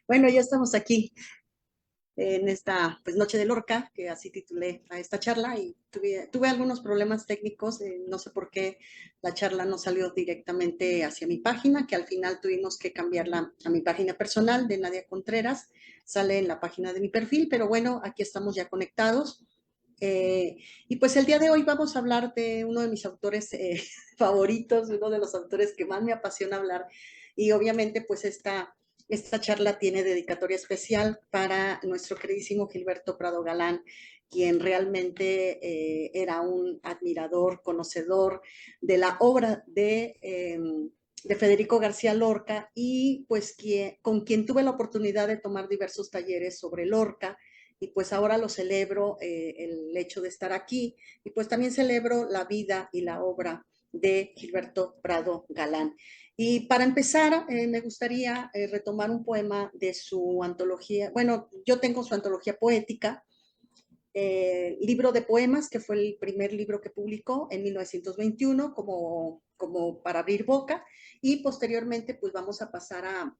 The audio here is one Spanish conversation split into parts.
Bueno, ya estamos aquí en esta pues, Noche de Lorca, que así titulé a esta charla, y tuve algunos problemas técnicos, no sé por qué la charla no salió directamente hacia mi página, que al final tuvimos que cambiarla a mi página personal de Nadia Contreras, sale en la página de mi perfil, pero bueno, aquí estamos ya conectados. Y pues el día de hoy vamos a hablar de uno de mis autores favoritos, uno de los autores que más me apasiona hablar, y obviamente pues esta charla tiene dedicatoria especial para nuestro queridísimo Gilberto Prado Galán, quien realmente era un admirador, conocedor de la obra de Federico García Lorca y pues con quien tuve la oportunidad de tomar diversos talleres sobre Lorca y pues ahora lo celebro el hecho de estar aquí y pues también celebro la vida y la obra de Gilberto Prado Galán. Y para empezar, me gustaría retomar un poema de su antología. Bueno, yo tengo su antología poética, libro de poemas, que fue el primer libro que publicó en 1921 como para abrir boca. Y posteriormente, pues vamos a pasar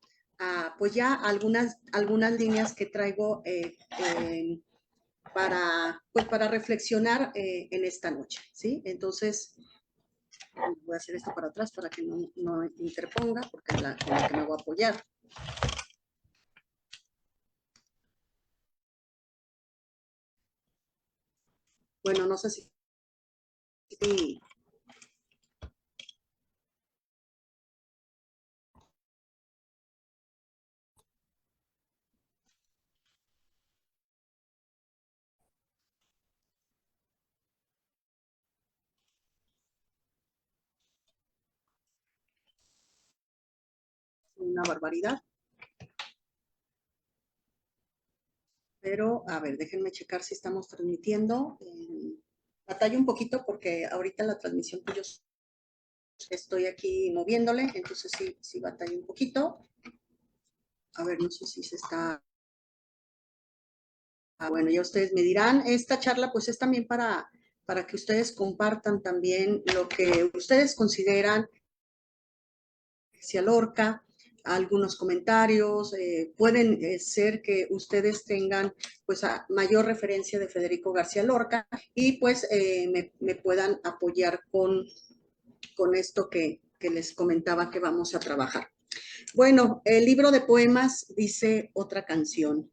pues ya algunas líneas que traigo para reflexionar en esta noche, ¿sí? Entonces, voy a hacer esto para atrás para que no interponga, porque es con la que me voy a apoyar. Bueno, no sé si una barbaridad, pero a ver, déjenme checar si estamos transmitiendo. Batallo un poquito porque ahorita la transmisión que yo estoy aquí moviéndole, entonces sí batallo un poquito. A ver, no sé si se está... bueno, ya ustedes me dirán. Esta charla pues es también para que ustedes compartan también lo que ustedes consideran hacia Lorca, algunos comentarios, pueden ser que ustedes tengan pues mayor referencia de Federico García Lorca y pues me puedan apoyar con esto que les comentaba que vamos a trabajar. Bueno, el libro de poemas dice Otra canción.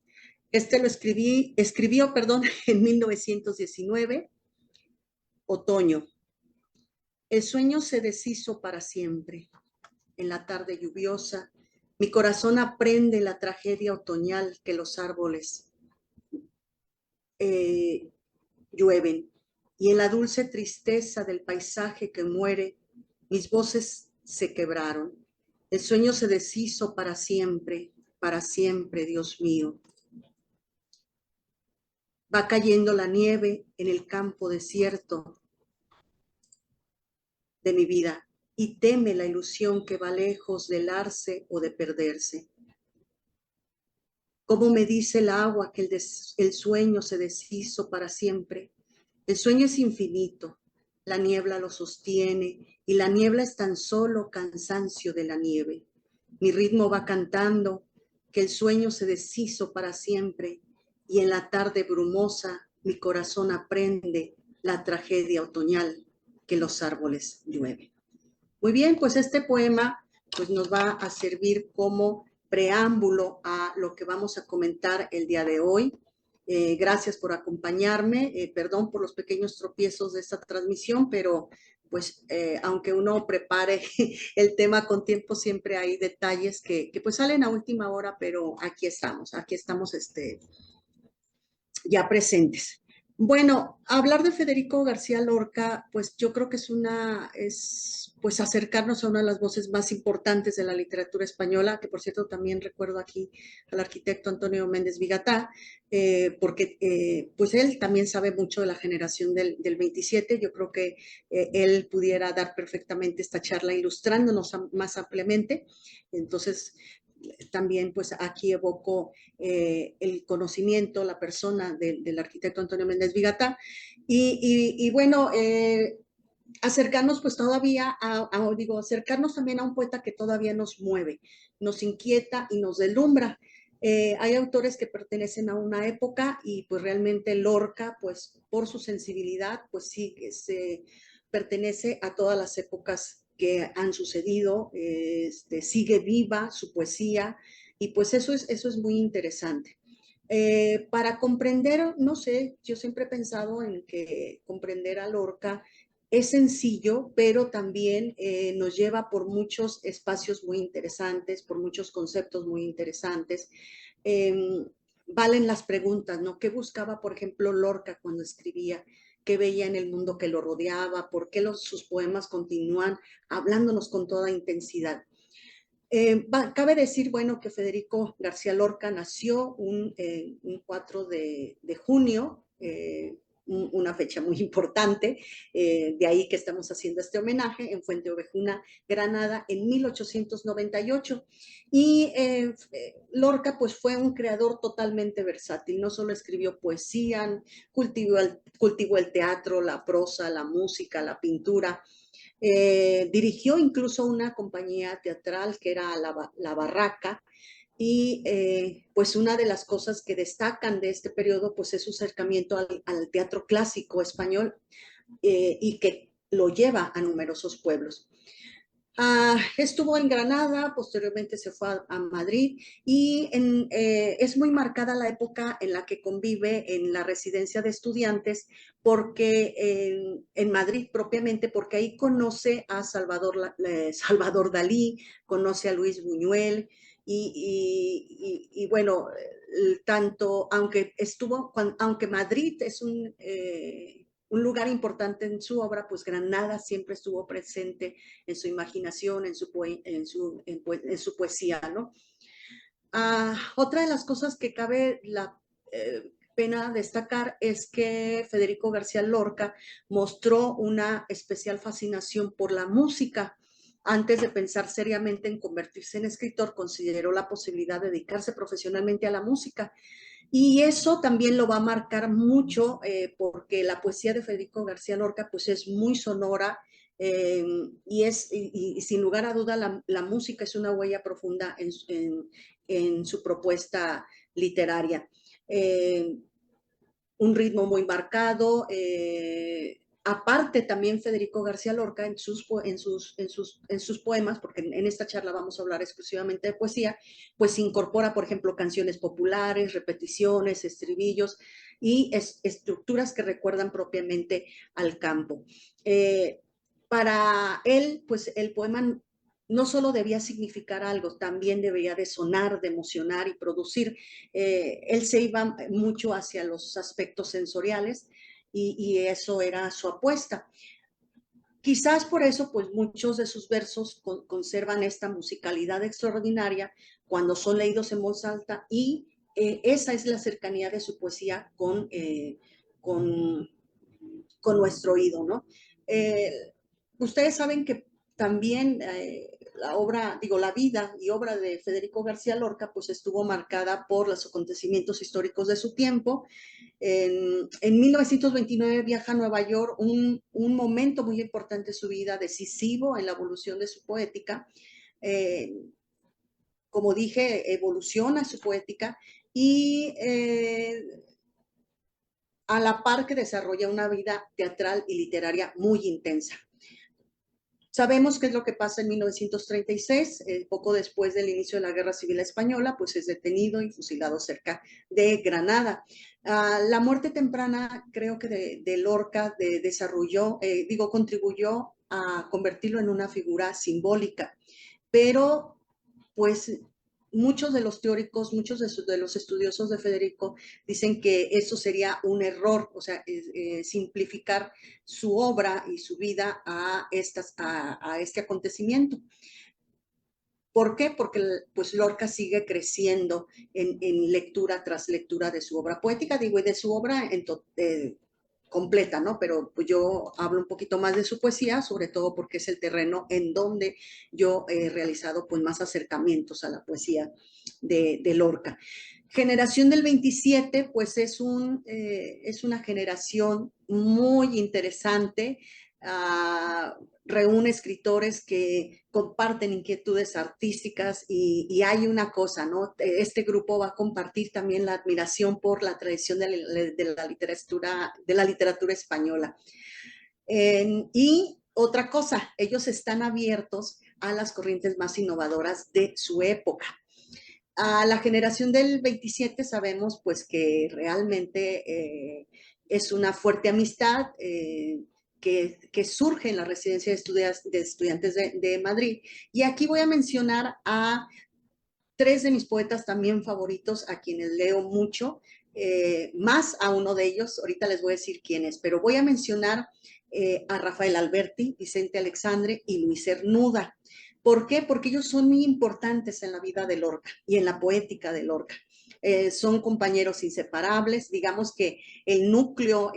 Este lo escribió, perdón, en 1919, otoño. El sueño se deshizo para siempre. En la tarde lluviosa, mi corazón aprende la tragedia otoñal que los árboles eh, llueven. Y en la dulce tristeza del paisaje que muere, mis voces se quebraron. El sueño se deshizo para siempre, Dios mío. Va cayendo la nieve en el campo desierto de mi vida y teme la ilusión que va lejos de helarse o de perderse. ¿Cómo me dice el agua que el sueño se deshizo para siempre? El sueño es infinito, la niebla lo sostiene y la niebla es tan solo cansancio de la nieve. Mi ritmo va cantando que el sueño se deshizo para siempre y en la tarde brumosa mi corazón aprende la tragedia otoñal que los árboles llueven. Muy bien, pues este poema pues nos va a servir como preámbulo a lo que vamos a comentar el día de hoy. Gracias por acompañarme, perdón por los pequeños tropiezos de esta transmisión, pero pues aunque uno prepare el tema con tiempo, siempre hay detalles que pues salen a última hora, pero aquí estamos ya presentes. Bueno, hablar de Federico García Lorca, pues yo creo que es pues acercarnos a una de las voces más importantes de la literatura española, que por cierto también recuerdo aquí al arquitecto Antonio Méndez Vigatá, porque pues él también sabe mucho de la generación del 27, yo creo que él pudiera dar perfectamente esta charla ilustrándonos más ampliamente, entonces también pues aquí evoco el conocimiento, la persona del arquitecto Antonio Méndez Vigatá. Y bueno, acercarnos pues todavía digo, acercarnos también a un poeta que todavía nos mueve, nos inquieta y nos deslumbra. Hay autores que pertenecen a una época y pues realmente Lorca, pues por su sensibilidad, pues sí que se pertenece a todas las épocas que han sucedido, sigue viva su poesía y pues eso es muy interesante. Para comprender, no sé, yo siempre he pensado en que comprender a Lorca es sencillo, pero también nos lleva por muchos espacios muy interesantes, por muchos conceptos muy interesantes. Eh, Valen las preguntas, ¿no? ¿Qué buscaba, por ejemplo, Lorca cuando escribía? ¿Qué veía en el mundo que lo rodeaba? ¿Por qué sus poemas continúan hablándonos con toda intensidad? Cabe decir, bueno, que Federico García Lorca nació un 4 de junio, una fecha muy importante, de ahí que estamos haciendo este homenaje en Fuente Ovejuna, Granada, en 1898. Y Lorca, pues, fue un creador totalmente versátil, no solo escribió poesía, cultivó el teatro, la prosa, la música, la pintura. Dirigió incluso una compañía teatral que era La Barraca y pues una de las cosas que destacan de este periodo pues es su acercamiento al teatro clásico español y que lo lleva a numerosos pueblos. Estuvo en Granada, posteriormente se fue a Madrid y es muy marcada la época en la que convive en la residencia de estudiantes porque en Madrid propiamente, porque ahí conoce a Salvador Dalí, conoce a Luis Buñuel y bueno, tanto, aunque Madrid es un lugar importante en su obra, pues Granada siempre estuvo presente en su imaginación, en su poesía, ¿no? Otra de las cosas que cabe la pena destacar es que Federico García Lorca mostró una especial fascinación por la música. Antes de pensar seriamente en convertirse en escritor, consideró la posibilidad de dedicarse profesionalmente a la música. Y eso también lo va a marcar mucho porque la poesía de Federico García Lorca pues es muy sonora eh, y sin lugar a duda la música es una huella profunda en su propuesta literaria. Eh, un ritmo muy marcado. Aparte también Federico García Lorca en sus poemas, porque en esta charla vamos a hablar exclusivamente de poesía, pues incorpora, por ejemplo, canciones populares, repeticiones, estribillos y estructuras que recuerdan propiamente al campo. Eh, para él, pues el poema no solo debía significar algo, también debería de sonar, de emocionar y producir. Él se iba mucho hacia los aspectos sensoriales y eso era su apuesta. Quizás por eso, pues muchos de sus versos conservan esta musicalidad extraordinaria cuando son leídos en voz alta y esa es la cercanía de su poesía con, con nuestro oído, ¿no? Ustedes saben que también la obra, digo, la vida y obra de Federico García Lorca, pues estuvo marcada por los acontecimientos históricos de su tiempo. En 1929 viaja a Nueva York, un momento muy importante de su vida, decisivo en la evolución de su poética. Eh, como dije, evoluciona su poética y a la par que desarrolla una vida teatral y literaria muy intensa. Sabemos qué es lo que pasa en 1936, poco después del inicio de la Guerra Civil Española, pues es detenido y fusilado cerca de Granada. La muerte temprana, creo que de Lorca, contribuyó a convertirlo en una figura simbólica, pero pues muchos de los teóricos, muchos de los estudiosos de Federico dicen que eso sería un error, o sea, simplificar su obra y su vida a este acontecimiento. ¿Por qué? Porque pues Lorca sigue creciendo en lectura tras lectura de su obra poética, digo, y de su obra completa, ¿no? Pero pues yo hablo un poquito más de su poesía, sobre todo porque es el terreno en donde yo he realizado pues más acercamientos a la poesía de Lorca. Generación del 27, pues es una generación muy interesante reúne escritores que comparten inquietudes artísticas y hay una cosa, ¿no? Este grupo va a compartir también la admiración por la tradición de la literatura española. Y otra cosa, ellos están abiertos a las corrientes más innovadoras de su época. A la generación del 27 sabemos pues que realmente es una fuerte amistad que surge en la residencia de estudiantes de Madrid. Y aquí voy a mencionar a tres de mis poetas también favoritos, a quienes leo mucho, más a uno de ellos, ahorita les voy a decir quién es, pero voy a mencionar a Rafael Alberti, Vicente Alexandre y Luis Cernuda. ¿Por qué? Porque ellos son muy importantes en la vida de Lorca y en la poética de Lorca. Son compañeros inseparables, digamos que el núcleo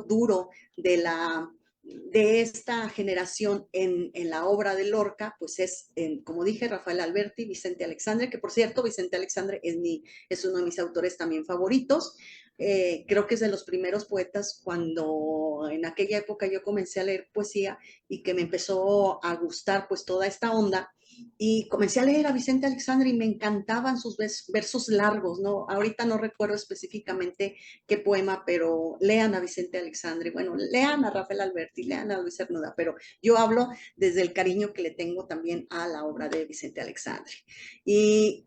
duro de esta generación en la obra de Lorca, pues es, como dije, Rafael Alberti, Vicente Alexandre, que por cierto, Vicente Alexandre es uno de mis autores también favoritos. Creo que es de los primeros poetas cuando en aquella época yo comencé a leer poesía y que me empezó a gustar pues toda esta onda y comencé a leer a Vicente Alexandre y me encantaban sus versos largos, ¿no? Ahorita no recuerdo específicamente qué poema, pero lean a Vicente Alexandre, bueno, lean a Rafael Alberti, lean a Luis Cernuda, pero yo hablo desde el cariño que le tengo también a la obra de Vicente Alexandre. Y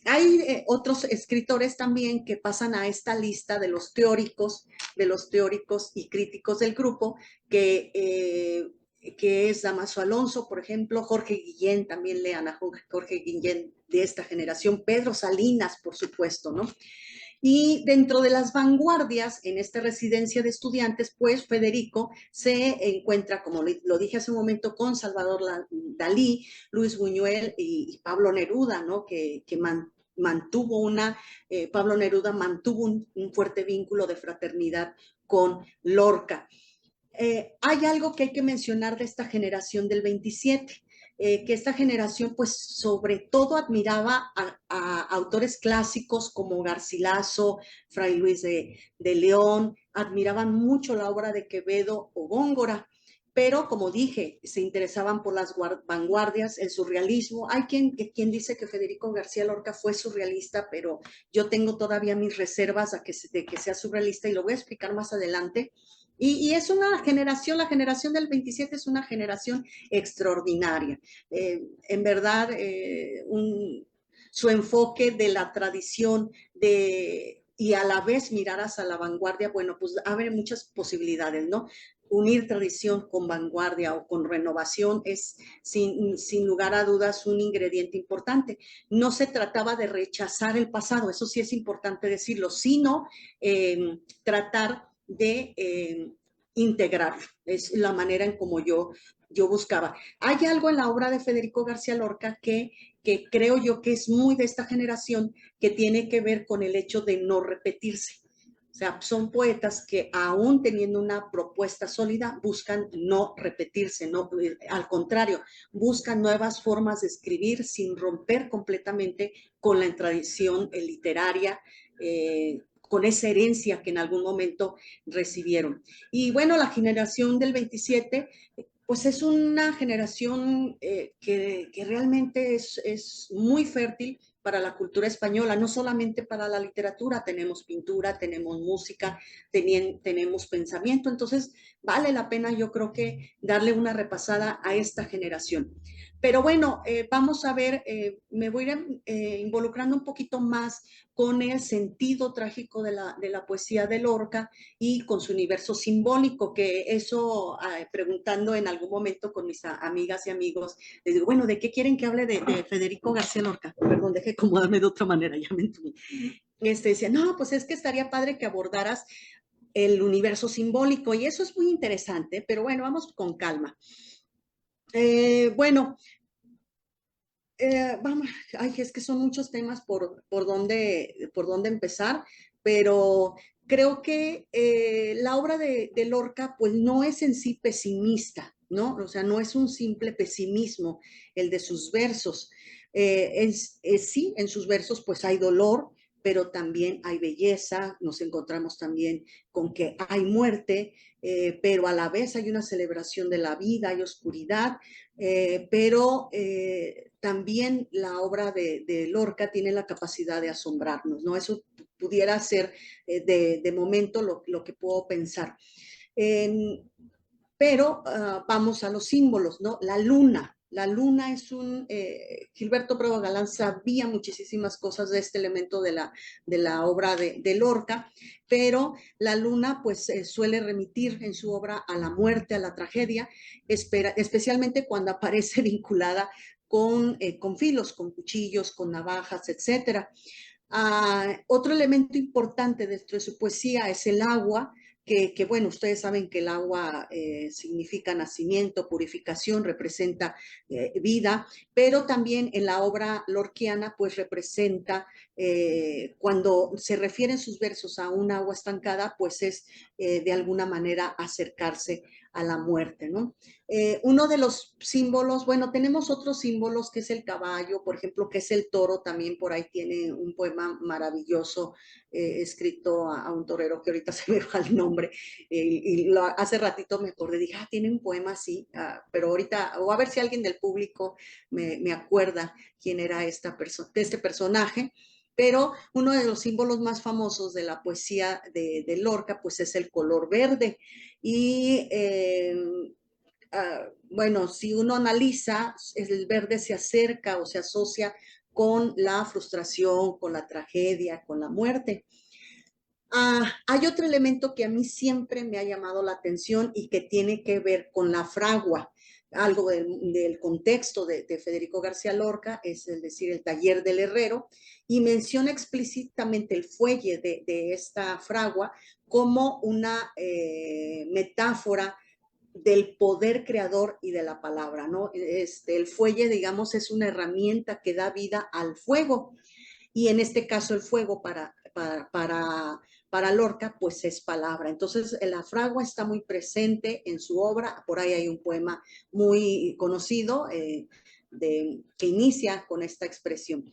hay otros escritores también que pasan a esta lista de los teóricos y críticos del grupo, que es Damaso Alonso, por ejemplo, Jorge Guillén, también lean a Jorge Guillén de esta generación, Pedro Salinas, por supuesto, ¿no? Y dentro de las vanguardias en esta residencia de estudiantes, pues Federico se encuentra, como lo dije hace un momento, con Salvador Dalí, Luis Buñuel y Pablo Neruda, ¿no? Mantuvo Pablo Neruda mantuvo un fuerte vínculo de fraternidad con Lorca. Hay algo que hay que mencionar de esta generación del 27, que esta generación pues sobre todo admiraba a autores clásicos como Garcilaso, Fray Luis de León, admiraban mucho la obra de Quevedo o Góngora, pero como dije, se interesaban por las vanguardias, el surrealismo. Hay quien dice que Federico García Lorca fue surrealista, pero yo tengo todavía mis reservas de que sea surrealista y lo voy a explicar más adelante. Y es una generación, la generación del 27 es una generación extraordinaria. En verdad, su enfoque de la tradición y a la vez mirar hacia la vanguardia, bueno, pues abre muchas posibilidades, ¿no? Unir tradición con vanguardia o con renovación es sin lugar a dudas un ingrediente importante. No se trataba de rechazar el pasado, eso sí es importante decirlo, sino tratar de integrarlo. Es la manera en como yo buscaba. Hay algo en la obra de Federico García Lorca que creo yo que es muy de esta generación, que tiene que ver con el hecho de no repetirse. O sea, son poetas que aún teniendo una propuesta sólida buscan no repetirse, no, al contrario, buscan nuevas formas de escribir sin romper completamente con la tradición literaria, con esa herencia que en algún momento recibieron. Y bueno, la generación del 27 pues es una generación que realmente es muy fértil para la cultura española, no solamente para la literatura, tenemos pintura, tenemos música, tenemos pensamiento, entonces vale la pena yo creo que darle una repasada a esta generación. Pero bueno, vamos a ver, me voy a ir involucrando un poquito más con el sentido trágico de la poesía de Lorca y con su universo simbólico, que eso, preguntando en algún momento con mis amigas y amigos, les digo, bueno, ¿de qué quieren que hable de Federico García Lorca? Perdón, deje acomodarme de otra manera, ya me entendí. Decía, no, pues es que estaría padre que abordaras el universo simbólico y eso es muy interesante, pero bueno, vamos con calma. Bueno, vamos, ay, es que son muchos temas por dónde empezar, pero creo que la obra de Lorca pues no es en sí pesimista, ¿no? O sea, no es un simple pesimismo el de sus versos. Sí, en sus versos pues hay dolor, pero también hay belleza, nos encontramos también con que hay muerte, pero a la vez hay una celebración de la vida, hay oscuridad, pero también la obra de Lorca tiene la capacidad de asombrarnos, ¿no? Eso pudiera ser de momento lo que puedo pensar. Pero vamos a los símbolos, ¿no? La luna. La luna es Gilberto Prueba Galán sabía muchísimas cosas de este elemento de la obra de Lorca, pero la luna pues suele remitir en su obra a la muerte, a la tragedia, especialmente cuando aparece vinculada con filos, con cuchillos, con navajas, etcétera. Otro elemento importante dentro de su poesía es el agua, bueno, ustedes saben que el agua significa nacimiento, purificación, representa vida, pero también en la obra lorquiana, pues representa, cuando se refieren sus versos a un agua estancada, pues es de alguna manera acercarse a la muerte, ¿no? Uno de los símbolos, bueno, tenemos otros símbolos que es el caballo, por ejemplo, que es el toro, también por ahí tiene un poema maravilloso escrito a un torero que ahorita se me va el nombre, hace ratito me acordé, dije, tiene un poema así, pero ahorita, o a ver si alguien del público me acuerda quién era este personaje. Pero uno de los símbolos más famosos de la poesía de Lorca, pues es el color verde. Y bueno, si uno analiza, el verde se acerca o se asocia con la frustración, con la tragedia, con la muerte. Hay otro elemento que a mí siempre me ha llamado la atención y que tiene que ver con la fragua. Algo del contexto de Federico García Lorca, es decir, el taller del herrero, y menciona explícitamente el fuelle de esta fragua como una metáfora del poder creador y de la palabra, ¿no? El fuelle, digamos, es una herramienta que da vida al fuego, y en este caso el fuego para Lorca, pues es palabra. Entonces, la fragua está muy presente en su obra, por ahí hay un poema muy conocido que inicia con esta expresión.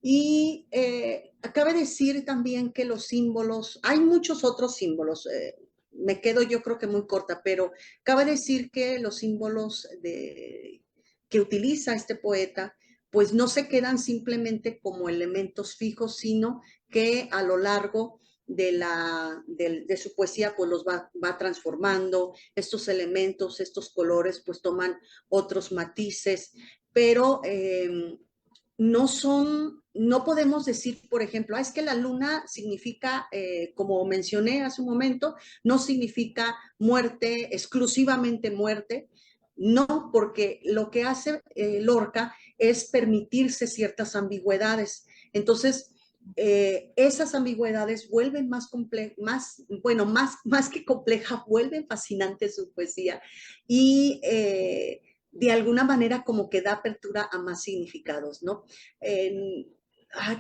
Y cabe decir también que los símbolos, hay muchos otros símbolos, me quedo yo creo que muy corta, pero cabe decir que los símbolos que utiliza este poeta, pues no se quedan simplemente como elementos fijos, sino que a lo largo de su poesía pues los va transformando, estos elementos, estos colores pues toman otros matices, pero no podemos decir, por ejemplo, es que la luna significa, como mencioné hace un momento, no significa muerte, exclusivamente muerte, no, porque lo que hace Lorca es permitirse ciertas ambigüedades. Entonces, esas ambigüedades vuelven más que compleja, vuelven fascinante su poesía y de alguna manera como que da apertura a más significados, ¿no?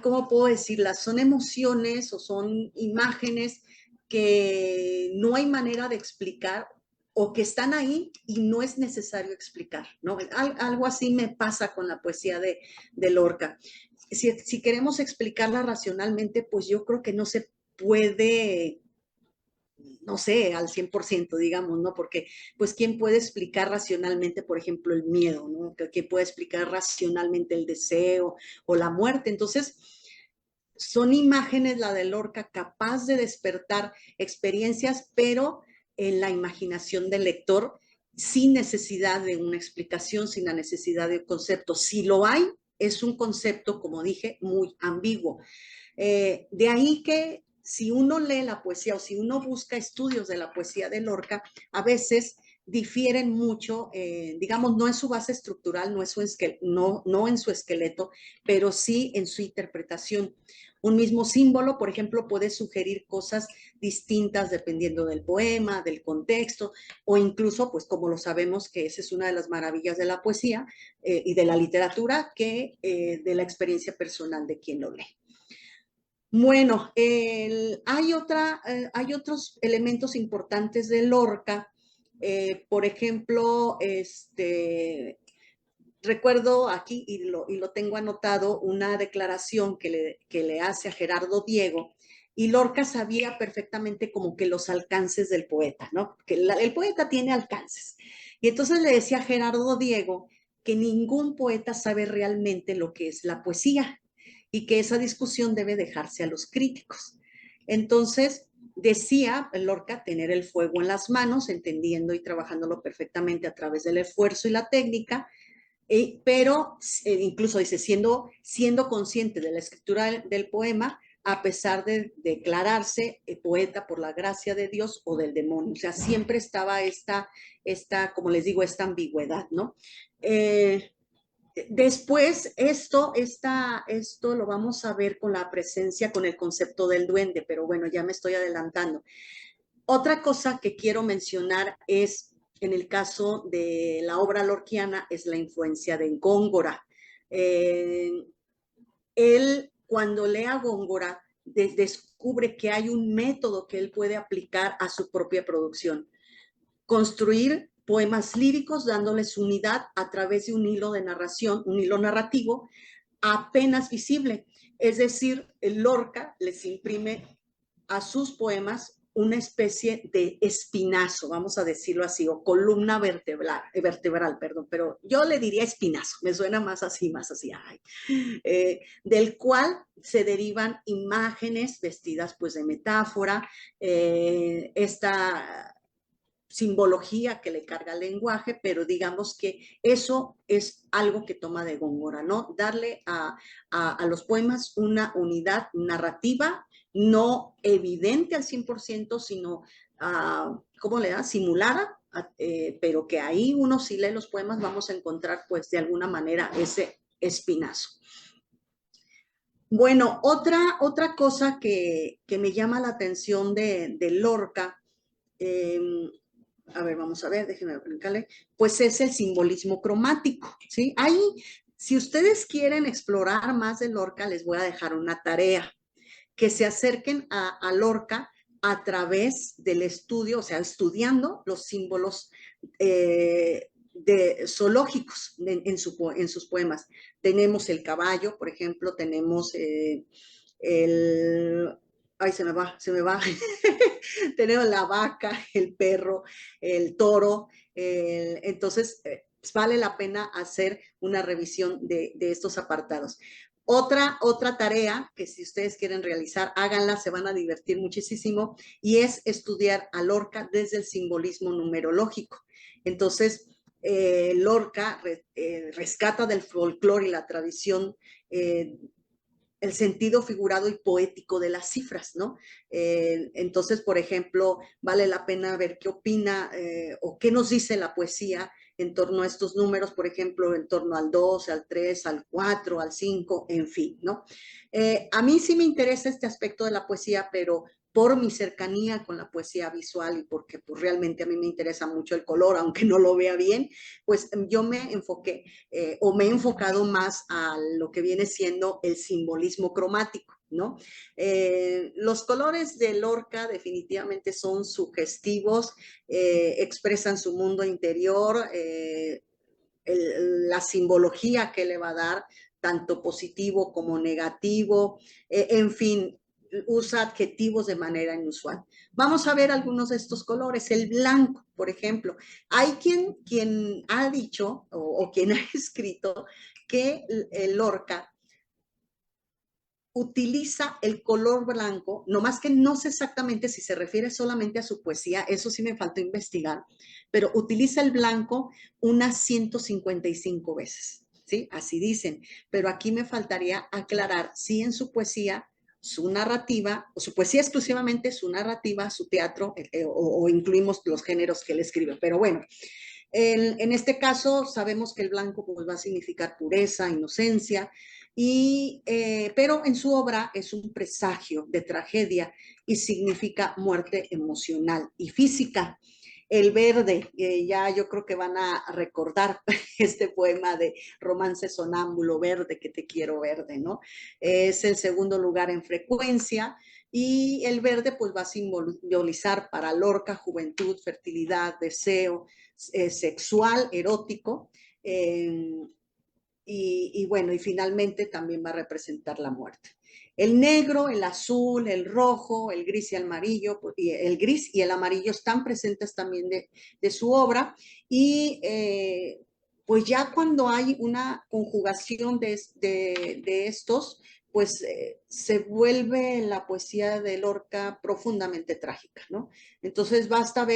¿Cómo puedo decirlas? Son emociones o son imágenes que no hay manera de explicar o que están ahí y no es necesario explicar, ¿no? Algo así me pasa con la poesía de Lorca. Si queremos explicarla racionalmente, pues yo creo que no se puede, no sé, al 100%, digamos, ¿no? Porque, pues, ¿quién puede explicar racionalmente, por ejemplo, el miedo, ¿no? ¿Quién puede explicar racionalmente el deseo o la muerte? Entonces, son imágenes, la de Lorca, capaz de despertar experiencias, pero en la imaginación del lector, sin necesidad de una explicación, sin la necesidad de un concepto. Si lo hay, es un concepto, como dije, muy ambiguo. De ahí que si uno lee la poesía o si uno busca estudios de la poesía de Lorca, a veces difieren mucho, digamos, no en su base estructural, no en su esqueleto, pero sí en su interpretación. Un mismo símbolo, por ejemplo, puede sugerir cosas distintas dependiendo del poema, del contexto, o incluso, pues como lo sabemos, que esa es una de las maravillas de la poesía y de la literatura, que de la experiencia personal de quien lo lee. Bueno, hay otros elementos importantes de Lorca, por ejemplo, recuerdo aquí, y lo tengo anotado, una declaración que le hace a Gerardo Diego, y Lorca sabía perfectamente como que los alcances del poeta, ¿no? Que el poeta tiene alcances. Y entonces le decía a Gerardo Diego que ningún poeta sabe realmente lo que es la poesía y que esa discusión debe dejarse a los críticos. Entonces, decía Lorca tener el fuego en las manos, entendiendo y trabajándolo perfectamente a través del esfuerzo y la técnica, pero incluso dice, siendo consciente de la escritura del poema, a pesar de declararse poeta por la gracia de Dios o del demonio. O sea, siempre estaba como les digo, esta ambigüedad, ¿no? Después, esto lo vamos a ver con la presencia, con el concepto del duende, pero bueno, ya me estoy adelantando. Otra cosa que quiero mencionar es, en el caso de la obra lorquiana, es la influencia de Góngora. Eh, Él, cuando lee a Góngora, descubre que hay un método que él puede aplicar a su propia producción. Construir poemas líricos dándoles unidad a través de un hilo de narración, un hilo narrativo apenas visible. Es decir, el Lorca les imprime a sus poemas una especie de espinazo, vamos a decirlo así, o columna vertebral, perdón, pero yo le diría espinazo, me suena más así, ay, del cual se derivan imágenes vestidas pues de metáfora, esta simbología que le carga el lenguaje, pero digamos que eso es algo que toma de Góngora, ¿no? Darle a los poemas una unidad narrativa, no evidente al 100%, sino, ¿cómo le da? Simulada, pero que ahí uno si lee los poemas vamos a encontrar pues de alguna manera ese espinazo. Bueno, otra cosa que me llama la atención de Lorca, eh, a ver, vamos a ver, déjenme explicarle, pues es el simbolismo cromático, ¿sí? Ahí, si ustedes quieren explorar más de Lorca, les voy a dejar una tarea, que se acerquen a Lorca a través del estudio, o sea, estudiando los símbolos zoológicos en sus poemas. Tenemos el caballo, por ejemplo, tenemos el... Ay, se me va. Tenemos la vaca, el perro, el toro. Entonces, pues vale la pena hacer una revisión de estos apartados. Otra tarea que si ustedes quieren realizar, háganla, se van a divertir muchísimo, y es estudiar a Lorca desde el simbolismo numerológico. Entonces, Lorca rescata del folclore y la tradición el sentido figurado y poético de las cifras, ¿no? Entonces, por ejemplo, vale la pena ver qué opina o qué nos dice la poesía en torno a estos números, por ejemplo, en torno al 2, al 3, al 4, al 5, en fin, ¿no? A mí sí me interesa este aspecto de la poesía, pero por mi cercanía con la poesía visual y porque pues, realmente a mí me interesa mucho el color, aunque no lo vea bien, pues yo me enfoqué o me he enfocado más a lo que viene siendo el simbolismo cromático, ¿no? Los colores de Lorca definitivamente son sugestivos, expresan su mundo interior, la simbología que le va a dar, tanto positivo como negativo, en fin, usa adjetivos de manera inusual. Vamos a ver algunos de estos colores. El blanco, por ejemplo. Hay quien ha dicho o quien ha escrito que el Lorca utiliza el color blanco, no más que no sé exactamente si se refiere solamente a su poesía, eso sí me faltó investigar, pero utiliza el blanco unas 155 veces, ¿sí? Así dicen, pero aquí me faltaría aclarar si en su poesía, su narrativa, o su poesía exclusivamente, su narrativa, su teatro, o incluimos los géneros que él escribe, pero bueno. En este caso sabemos que el blanco pues, va a significar pureza, inocencia, pero en su obra es un presagio de tragedia y significa muerte emocional y física. El verde, ya yo creo que van a recordar este poema de Romance Sonámbulo, verde que te quiero verde, ¿no? Es el segundo lugar en frecuencia y el verde pues va a simbolizar para Lorca juventud, fertilidad, deseo, sexual, erótico. y bueno, y finalmente también va a representar la muerte. El negro, el azul, el rojo, el gris y el amarillo, y el gris y el amarillo están presentes también de su obra, y pues ya cuando hay una conjugación de estos, pues se vuelve la poesía de Lorca profundamente trágica, ¿no? Entonces basta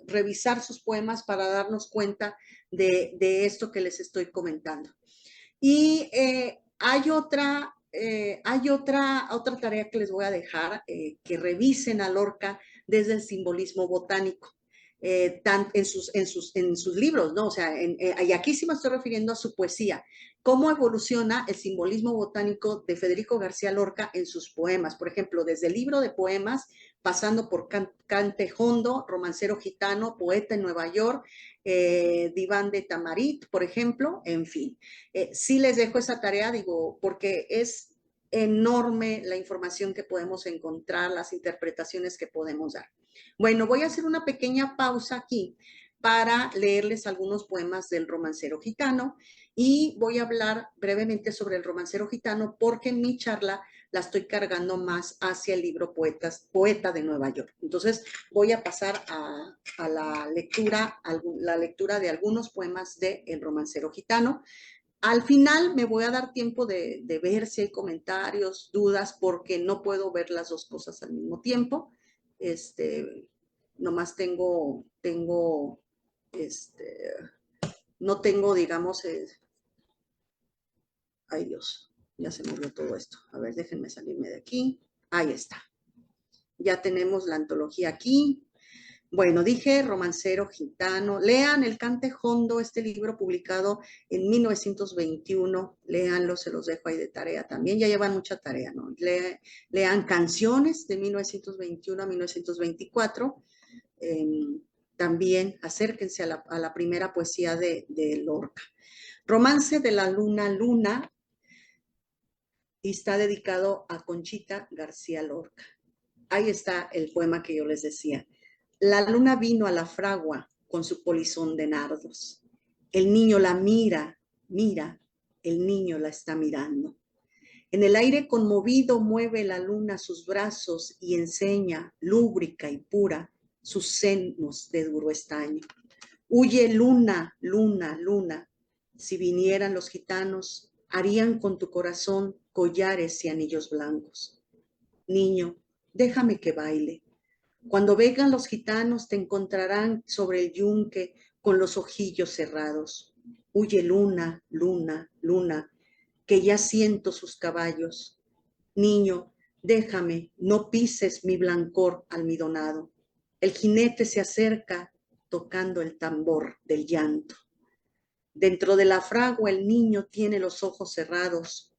revisar sus poemas para darnos cuenta de esto que les estoy comentando. Y otra tarea que les voy a dejar, que revisen a Lorca desde el simbolismo botánico, en sus libros, ¿no? O sea, y aquí sí me estoy refiriendo a su poesía, cómo evoluciona el simbolismo botánico de Federico García Lorca en sus poemas. Por ejemplo, desde el libro de poemas, pasando por Cante Hondo, romancero gitano, poeta en Nueva York, Diván de Tamarit, por ejemplo, en fin. Sí les dejo esa tarea, digo, porque es enorme la información que podemos encontrar, las interpretaciones que podemos dar. Bueno, voy a hacer una pequeña pausa aquí para leerles algunos poemas del romancero gitano, y voy a hablar brevemente sobre el romancero gitano porque en mi charla la estoy cargando más hacia el libro Poeta de Nueva York. Entonces voy a pasar a la lectura de algunos poemas de El romancero gitano. Al final me voy a dar tiempo de ver si hay comentarios, dudas, porque no puedo ver las dos cosas al mismo tiempo. Nomás este, no tengo, digamos, ay Dios, ya se movió todo esto. A ver, déjenme salirme de aquí. Ahí está. Ya tenemos la antología aquí. Bueno, dije romancero gitano. Lean El Cante Hondo, este libro publicado en 1921. Leanlo, se los dejo ahí de tarea también. Ya llevan mucha tarea, ¿no? Lean Canciones de 1921 a 1924. Eh, También acérquense a la primera poesía de Lorca. Romance de la Luna Luna, y está dedicado a Conchita García Lorca. Ahí está el poema que yo les decía. La luna vino a la fragua con su polizón de nardos. El niño la mira, mira, el niño la está mirando. En el aire conmovido mueve la luna sus brazos y enseña, lúbrica y pura, sus senos de duro estaño. Huye luna, luna, luna. Si vinieran los gitanos, harían con tu corazón collares y anillos blancos. Niño, déjame que baile. Cuando vengan los gitanos te encontrarán sobre el yunque con los ojillos cerrados. Huye luna, luna, luna, que ya siento sus caballos. Niño, déjame, no pises mi blancor almidonado. El jinete se acerca tocando el tambor del llanto. Dentro de la fragua el niño tiene los ojos cerrados.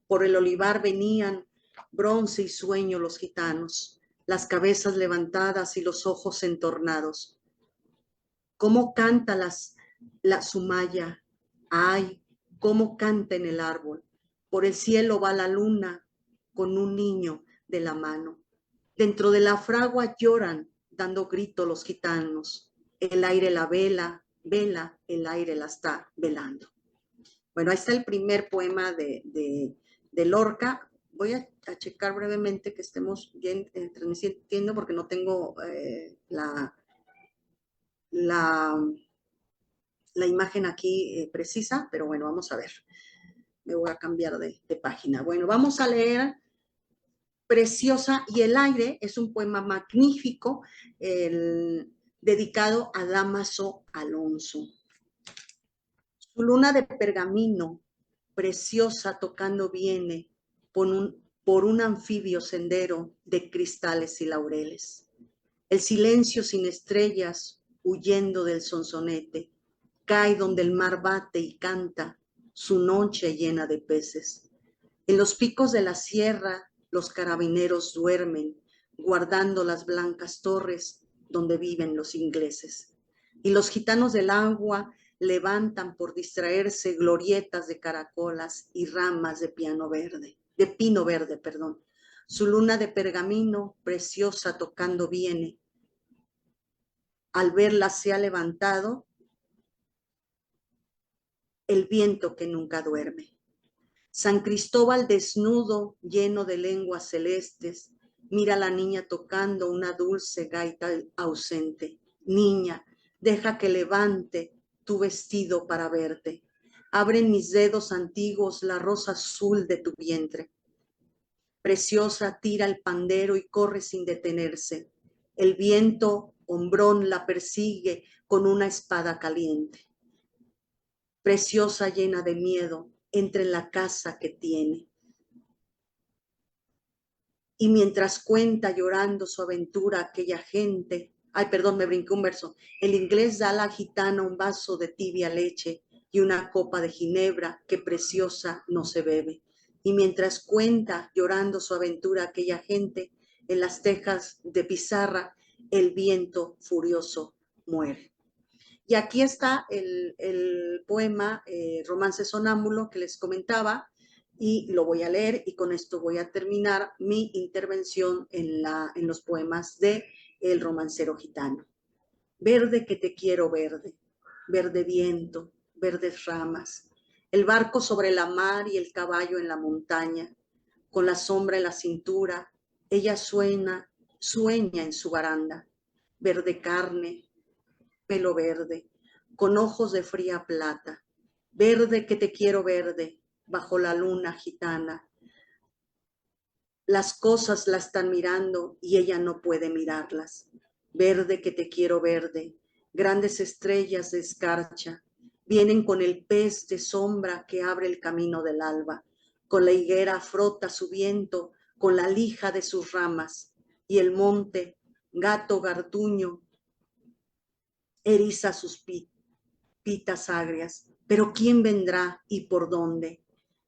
Por el olivar venían bronce y sueño los gitanos, las cabezas levantadas y los ojos entornados. ¿Cómo canta la sumaya? Ay, cómo canta en el árbol. Por el cielo va la luna con un niño de la mano. Dentro de la fragua lloran, dando grito los gitanos. El aire la vela, vela, el aire la está velando. Bueno, ahí está el primer poema de Lorca. Voy a checar brevemente que estemos bien transmitiendo porque no tengo la imagen aquí precisa, pero bueno, vamos a ver. Me voy a cambiar de página. Bueno, vamos a leer Preciosa y el aire. Es un poema magnífico dedicado a Dámaso Alonso. Su luna de pergamino, preciosa tocando viene por un anfibio sendero de cristales y laureles. El silencio sin estrellas, huyendo del sonsonete, cae donde el mar bate y canta su noche llena de peces. En los picos de la sierra los carabineros duermen, guardando las blancas torres donde viven los ingleses. Y los gitanos del agua levantan por distraerse glorietas de caracolas y ramas de pino verde, perdón. Su luna de pergamino preciosa tocando viene. Al verla se ha levantado el viento que nunca duerme. San Cristóbal desnudo, lleno de lenguas celestes, mira a la niña tocando una dulce gaita ausente. Niña, deja que levante tu vestido para verte. Abren mis dedos antiguos la rosa azul de tu vientre. Preciosa tira el pandero y corre sin detenerse. El viento hombrón la persigue con una espada caliente. Preciosa llena de miedo, entra en la casa que tiene. Y mientras cuenta llorando su aventura aquella gente, ay, perdón, me brinqué un verso, el inglés da a la gitana un vaso de tibia leche y una copa de ginebra que preciosa no se bebe. Y mientras cuenta llorando su aventura aquella gente, en las tejas de pizarra, el viento furioso muere. Y aquí está el poema Romance Sonámbulo que les comentaba, y lo voy a leer y con esto voy a terminar mi intervención en los poemas de El Romancero Gitano. Verde que te quiero verde, verde viento, verdes ramas, el barco sobre la mar y el caballo en la montaña, con la sombra en la cintura, ella sueña en su baranda, verde carne, pelo verde, con ojos de fría plata, verde que te quiero verde, bajo la luna gitana. Las cosas la están mirando y ella no puede mirarlas. Verde que te quiero verde, grandes estrellas de escarcha, vienen con el pez de sombra que abre el camino del alba, con la higuera frota su viento, con la lija de sus ramas, y el monte, gato garduño, eriza sus pitas agrias. Pero ¿quién vendrá y por dónde?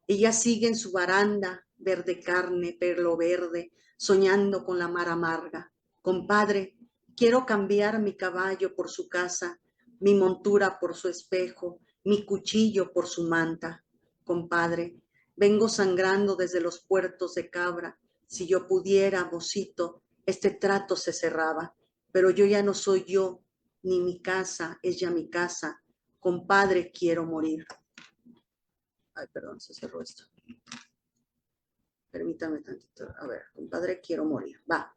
Ella sigue en su baranda, verde carne, perlo verde, soñando con la mar amarga. Compadre, quiero cambiar mi caballo por su casa, mi montura por su espejo, mi cuchillo por su manta. Compadre, vengo sangrando desde los puertos de Cabra. Si yo pudiera, mocito, este trato se cerraba. Pero yo ya no soy yo, ni mi casa es ya mi casa. Compadre, quiero morir. Ay, perdón, se cerró esto. Permítame tantito. A ver, compadre, quiero morir. Va.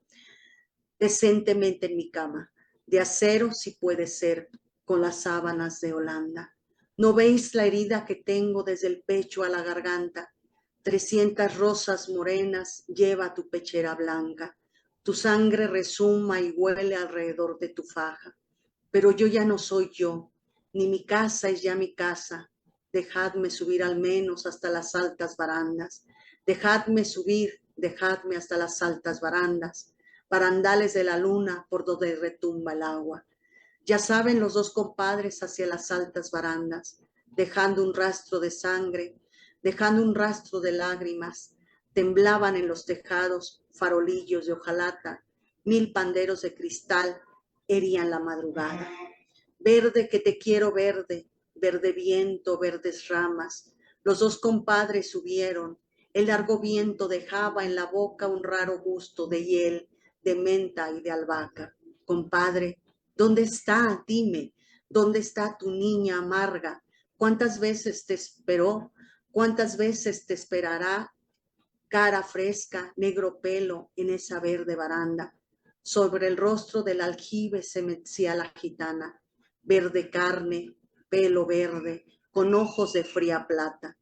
Decentemente en mi cama, de acero si puede ser, con las sábanas de Holanda. ¿No veis la herida que tengo desde el pecho a la garganta? 300 rosas morenas lleva tu pechera blanca. Tu sangre resuma y huele alrededor de tu faja. Pero yo ya no soy yo, ni mi casa es ya mi casa. Dejadme subir al menos hasta las altas barandas. Dejadme subir, dejadme hasta las altas barandas, barandales de la luna por donde retumba el agua. Ya saben los dos compadres hacia las altas barandas, dejando un rastro de sangre, dejando un rastro de lágrimas. Temblaban en los tejados farolillos de hojalata, 1000 panderos de cristal herían la madrugada. Verde que te quiero verde, verde viento, verdes ramas. Los dos compadres subieron. El largo viento dejaba en la boca un raro gusto de hiel, de menta y de albahaca. Compadre, ¿dónde está? Dime, ¿dónde está tu niña amarga? ¿Cuántas veces te esperó? ¿Cuántas veces te esperará? Cara fresca, negro pelo en esa verde baranda. Sobre el rostro del aljibe se mecía la gitana, verde carne, pelo verde, con ojos de fría plata.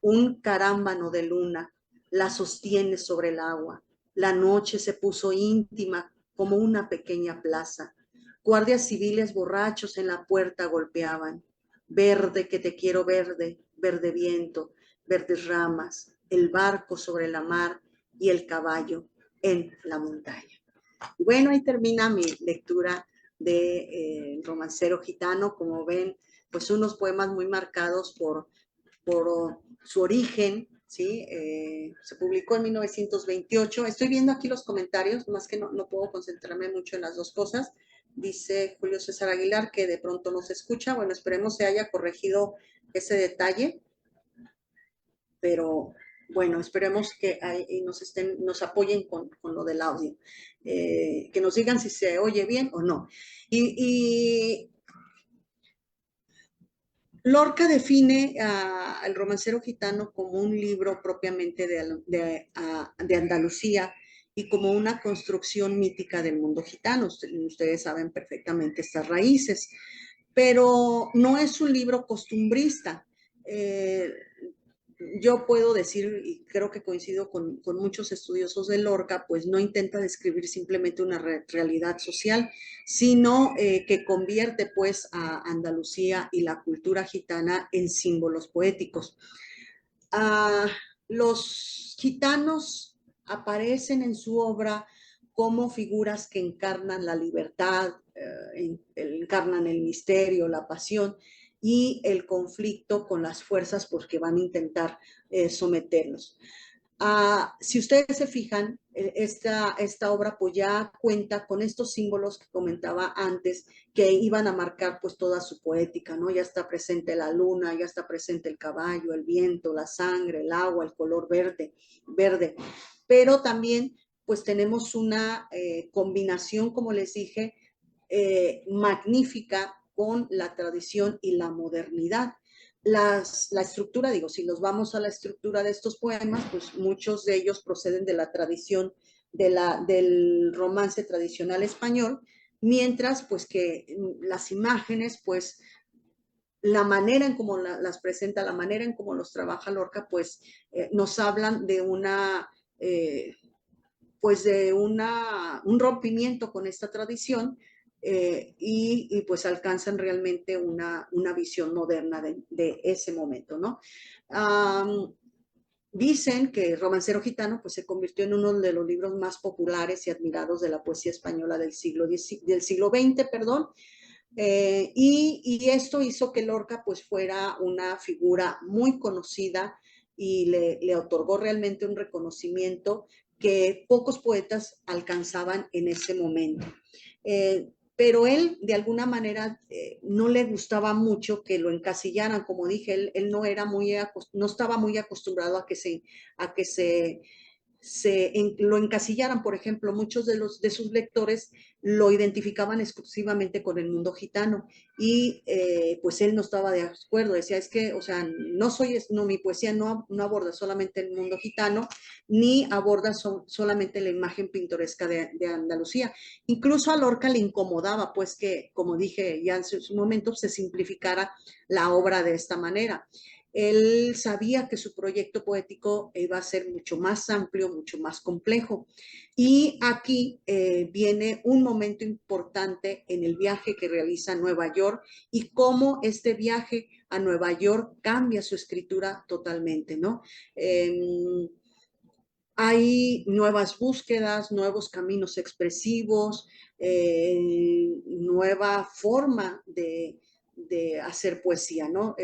Un carámbano de luna la sostiene sobre el agua. La noche se puso íntima como una pequeña plaza. Guardias civiles borrachos en la puerta golpeaban. Verde que te quiero verde, verde viento, verdes ramas, el barco sobre la mar y el caballo en la montaña. Bueno, ahí termina mi lectura de Romancero Gitano. Como ven, pues unos poemas muy marcados por su origen, ¿sí? Se publicó en 1928. Estoy viendo aquí los comentarios, más que no puedo concentrarme mucho en las dos cosas. Dice Julio César Aguilar que de pronto no se escucha. Bueno, esperemos se haya corregido ese detalle, pero bueno, esperemos que nos apoyen con lo del audio, que nos digan si se oye bien o no. Y Lorca define al romancero gitano como un libro propiamente de Andalucía y como una construcción mítica del mundo gitano. Ustedes saben perfectamente estas raíces, pero no es un libro costumbrista. Eh, yo puedo decir, y creo que coincido con muchos estudiosos de Lorca, pues no intenta describir simplemente una realidad social, sino que convierte pues a Andalucía y la cultura gitana en símbolos poéticos. Ah, los gitanos aparecen en su obra como figuras que encarnan la libertad, encarnan el misterio, la pasión y el conflicto con las fuerzas pues, que van a intentar someterlos. Si ustedes se fijan, esta obra pues ya cuenta con estos símbolos que comentaba antes que iban a marcar pues toda su poética, ¿no? Ya está presente la luna, ya está presente el caballo, el viento, la sangre, el agua, el color verde. Pero también pues tenemos una combinación, como les dije, magnífica con la tradición y la modernidad. La estructura, digo, si nos vamos a la estructura de estos poemas, pues muchos de ellos proceden de la tradición del romance tradicional español, mientras pues que las imágenes, pues la manera en cómo las presenta, la manera en cómo los trabaja Lorca, pues nos hablan de eh, un rompimiento con esta tradición pues alcanzan realmente una visión moderna de ese momento, ¿no? Dicen que Romancero Gitano pues, se convirtió en uno de los libros más populares y admirados de la poesía española del siglo XX, perdón, y esto hizo que Lorca pues fuera una figura muy conocida y le otorgó realmente un reconocimiento que pocos poetas alcanzaban en ese momento. Pero él de alguna manera no le gustaba mucho que lo encasillaran, como dije, él no, no estaba muy acostumbrado a que lo encasillaran, por ejemplo, muchos de sus lectores lo identificaban exclusivamente con el mundo gitano y pues él no estaba de acuerdo, decía, es que, o sea, no, mi poesía no aborda solamente el mundo gitano, ni aborda solamente la imagen pintoresca de Andalucía. Incluso a Lorca le incomodaba, pues que, como dije ya en su momento, se simplificara la obra de esta manera. Él sabía que su proyecto poético iba a ser mucho más amplio, mucho más complejo. Y aquí viene un momento importante en el viaje que realiza a Nueva York y cómo este viaje a Nueva York cambia su escritura totalmente, ¿no? Hay nuevas búsquedas, nuevos caminos expresivos, nueva forma de hacer poesía, ¿no?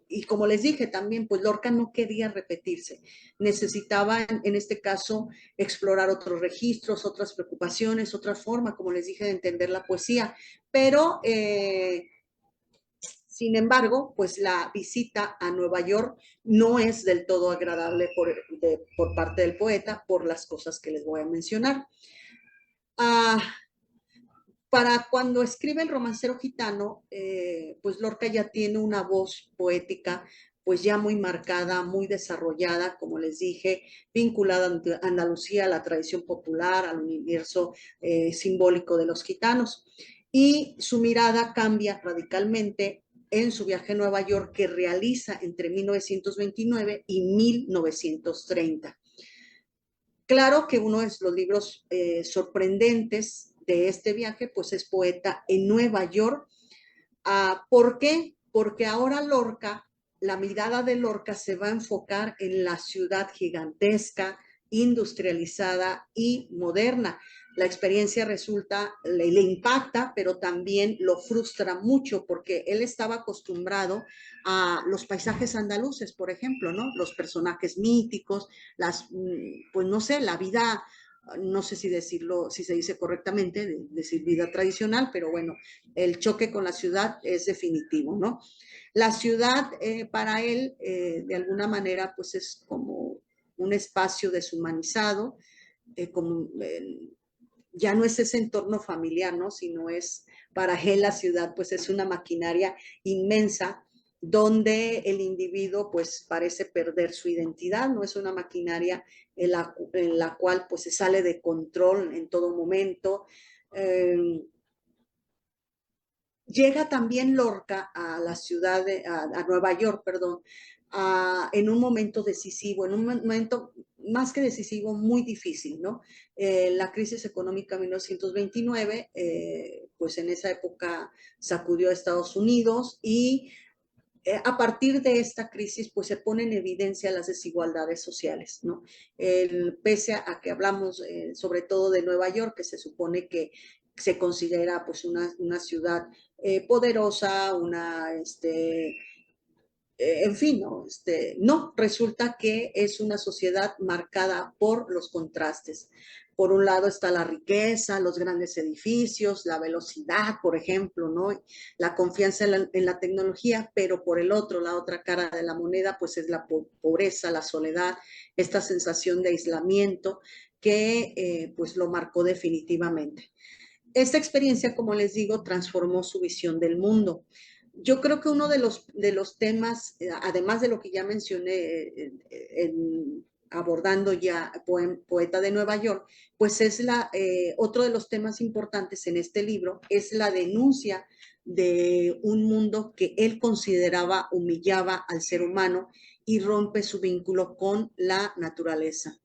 Y como les dije también, pues Lorca no quería repetirse, necesitaba en este caso explorar otros registros, otras preocupaciones, otra forma, como les dije, de entender la poesía, pero sin embargo, pues la visita a Nueva York no es del todo agradable por parte del poeta por las cosas que les voy a mencionar. Ah, para cuando escribe el romancero gitano, pues Lorca ya tiene una voz poética pues ya muy marcada, muy desarrollada, como les dije, vinculada a Andalucía, a la tradición popular, al universo simbólico de los gitanos. Y su mirada cambia radicalmente en su viaje a Nueva York que realiza entre 1929 y 1930. Claro que uno de los libros sorprendentes de este viaje, pues es Poeta en Nueva York. ¿Por qué? Porque ahora Lorca, la mirada de Lorca se va a enfocar en la ciudad gigantesca, industrializada y moderna. La experiencia le impacta, pero también lo frustra mucho porque él estaba acostumbrado a los paisajes andaluces, por ejemplo, ¿no? Los personajes míticos, pues no sé, la vida, no sé si decirlo, si se dice correctamente, decir vida tradicional, pero bueno, el choque con la ciudad es definitivo, ¿no? La ciudad para él, de alguna manera, pues es como un espacio deshumanizado, ya no es ese entorno familiar, ¿no? Sino es, para él la ciudad, pues es una maquinaria inmensa donde el individuo pues parece perder su identidad, no es una maquinaria en la cual pues se sale de control en todo momento. Eh, Llega también Lorca a la ciudad a Nueva York, perdón, en un momento decisivo, en un momento más que decisivo, muy difícil, ¿no? La crisis económica de 1929, pues en esa época sacudió a Estados Unidos y a partir de esta crisis, pues se pone en evidencia las desigualdades sociales, ¿no? Pese a que hablamos sobre todo de Nueva York, que se supone que se considera pues una ciudad poderosa, en fin, ¿no? No, resulta que es una sociedad marcada por los contrastes. Por un lado está la riqueza, los grandes edificios, la velocidad, por ejemplo, ¿no? La confianza en la tecnología, pero por el otro, la otra cara de la moneda, pues es la pobreza, la soledad, esta sensación de aislamiento que pues lo marcó definitivamente. Esta experiencia, como les digo, transformó su visión del mundo. Yo creo que uno de los temas, además de lo que ya mencioné abordando ya Poeta de Nueva York, pues es otro de los temas importantes en este libro, es la denuncia de un mundo que él consideraba humillaba al ser humano y rompe su vínculo con la naturaleza.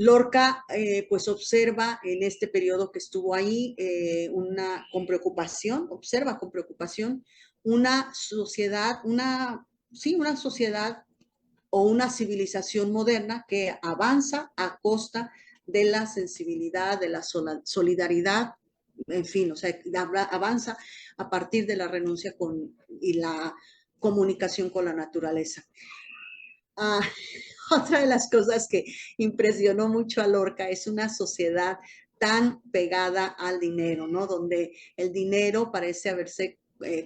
Lorca, pues observa en este periodo que estuvo ahí con preocupación, observa con preocupación una sociedad, sí, una sociedad o una civilización moderna que avanza a costa de la sensibilidad, de la solidaridad, en fin, o sea, avanza a partir de la renuncia y la comunicación con la naturaleza. Ah, otra de las cosas que impresionó mucho a Lorca es una sociedad tan pegada al dinero, ¿no? Donde el dinero parece haberse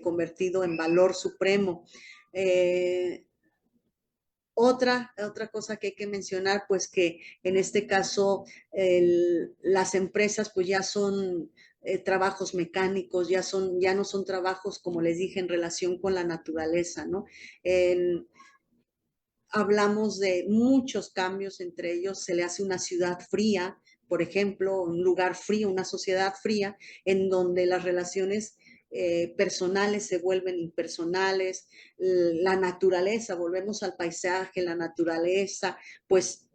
convertido en valor supremo. Eh, otra cosa que hay que mencionar, pues que en este caso las empresas pues ya son trabajos mecánicos, ya no son trabajos, como les dije, en relación con la naturaleza, ¿no? En, Hablamos de muchos cambios, entre ellos se le hace una ciudad fría, por ejemplo, un lugar frío, una sociedad fría, en donde las relaciones personales se vuelven impersonales, la naturaleza, volvemos al paisaje, la naturaleza, pues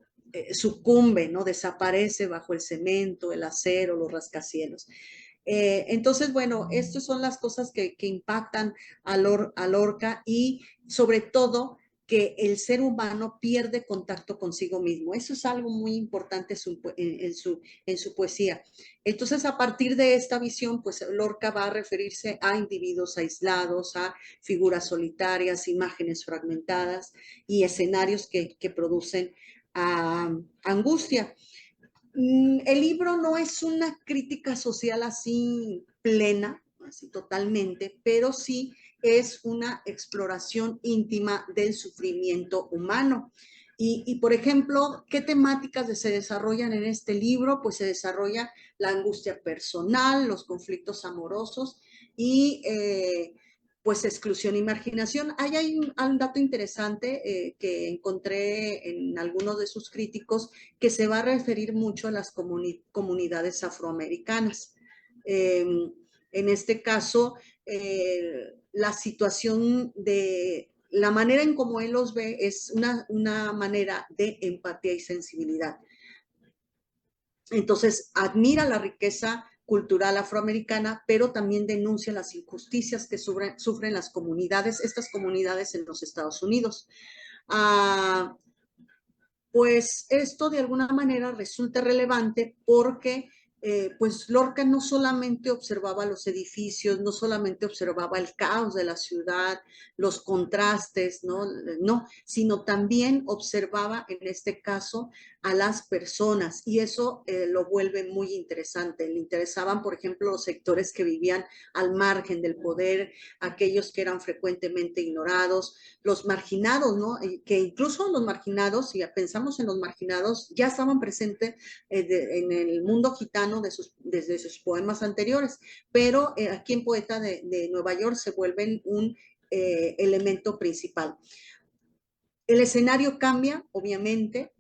sucumbe, ¿no? Desaparece bajo el cemento, el acero, los rascacielos. Entonces, bueno, estas son las cosas que impactan a Lorca y sobre todo que el ser humano pierde contacto consigo mismo. Eso es algo muy importante en su poesía. Entonces, a partir de esta visión, pues Lorca va a referirse a individuos aislados, a figuras solitarias, imágenes fragmentadas y escenarios que producen angustia. El libro no es una crítica social así plena, así totalmente, pero sí es una exploración íntima del sufrimiento humano. Por ejemplo, ¿qué temáticas se desarrollan en este libro? Pues se desarrolla la angustia personal, los conflictos amorosos y pues exclusión y marginación. Hay un dato interesante que encontré en algunos de sus críticos que se va a referir mucho a las comunidades afroamericanas. En este caso, la situación de la manera en cómo él los ve es una manera de empatía y sensibilidad. Entonces, admira la riqueza cultural afroamericana, pero también denuncia las injusticias que sufren las comunidades, estas comunidades en los Estados Unidos. Pues esto de alguna manera resulta relevante porque pues Lorca no solamente observaba los edificios, no solamente observaba el caos de la ciudad, los contrastes, ¿no? No, sino también observaba en este caso a las personas y eso lo vuelve muy interesante. Le interesaban, por ejemplo, los sectores que vivían al margen del poder, aquellos que eran frecuentemente ignorados, los marginados, ¿no? Que incluso los marginados, si pensamos en los marginados, ya estaban presentes en el mundo gitano desde sus poemas anteriores, pero aquí en Poeta de Nueva York se vuelven un elemento principal. El escenario cambia, obviamente,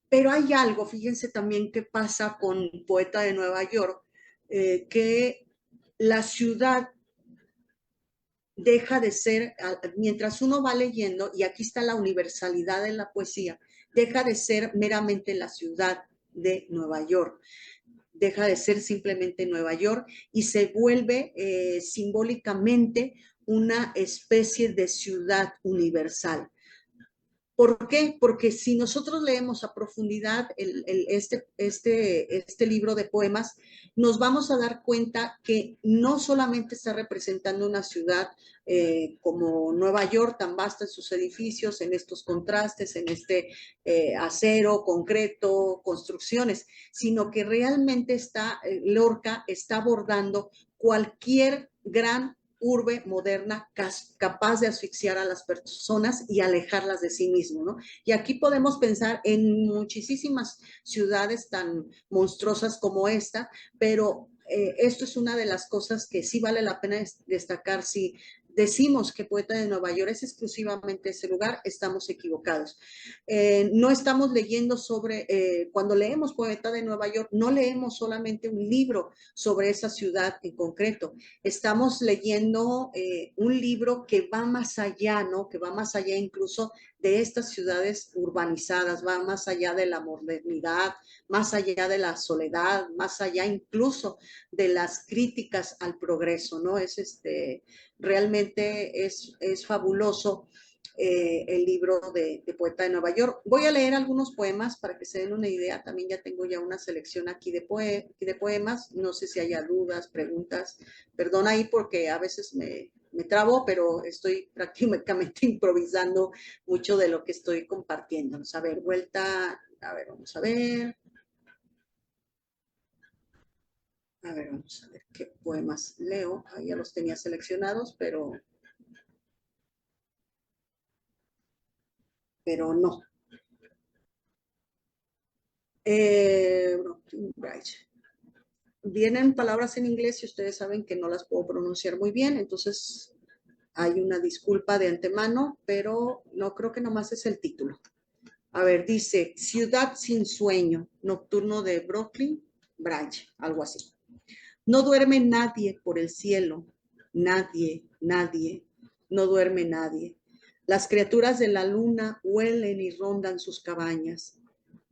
pero hay algo, fíjense también qué pasa con Poeta de Nueva York, que la ciudad deja de ser, mientras uno va leyendo, y aquí está la universalidad de la poesía, deja de ser meramente la ciudad de Nueva York, deja de ser simplemente Nueva York y se vuelve simbólicamente una especie de ciudad universal. ¿Por qué? Porque si nosotros leemos a profundidad este libro de poemas, nos vamos a dar cuenta que no solamente está representando una ciudad como Nueva York, tan vasta en sus edificios, en estos contrastes, en este acero, concreto, construcciones, sino que realmente Lorca está abordando cualquier gran urbe moderna capaz de asfixiar a las personas y alejarlas de sí mismo, ¿no? Y aquí podemos pensar en muchísimas ciudades tan monstruosas como esta, pero esto es una de las cosas que sí vale la pena destacar. Si decimos que Poeta de Nueva York es exclusivamente ese lugar, estamos equivocados. No estamos leyendo cuando leemos Poeta de Nueva York, no leemos solamente un libro sobre esa ciudad en concreto, estamos leyendo un libro que va más allá, ¿no? Que va más allá incluso de estas ciudades urbanizadas, va más allá de la modernidad, más allá de la soledad, más allá incluso de las críticas al progreso, ¿no? Realmente es fabuloso el libro de Poeta de Nueva York. Voy a leer algunos poemas para que se den una idea. También ya tengo ya una selección aquí de poemas. No sé si haya dudas, preguntas. Perdón ahí porque a veces me trabo, pero estoy prácticamente improvisando mucho de lo que estoy compartiendo. Vamos a ver, vamos a ver. A ver, vamos a ver qué poemas leo. Ahí ya los tenía seleccionados, pero no. Vienen palabras en inglés y ustedes saben que no las puedo pronunciar muy bien, entonces hay una disculpa de antemano, pero no creo que nomás es el título. A ver, dice Ciudad sin sueño, nocturno de Brooklyn Bridge, algo así. No duerme nadie por el cielo, nadie, nadie, no duerme nadie. Las criaturas de la luna huelen y rondan sus cabañas.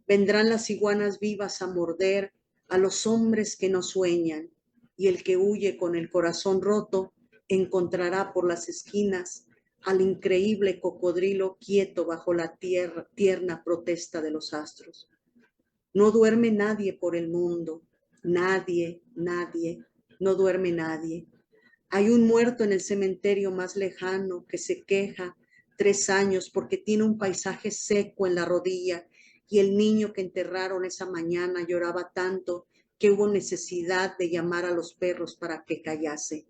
Vendrán las iguanas vivas a morder a los hombres que no sueñan, y el que huye con el corazón roto encontrará por las esquinas al increíble cocodrilo quieto bajo la tierna protesta de los astros. No duerme nadie por el mundo, nadie, nadie, no duerme nadie. Hay un muerto en el cementerio más lejano que se queja 3 años porque tiene un paisaje seco en la rodilla y el niño que enterraron esa mañana lloraba tanto que hubo necesidad de llamar a los perros para que callase.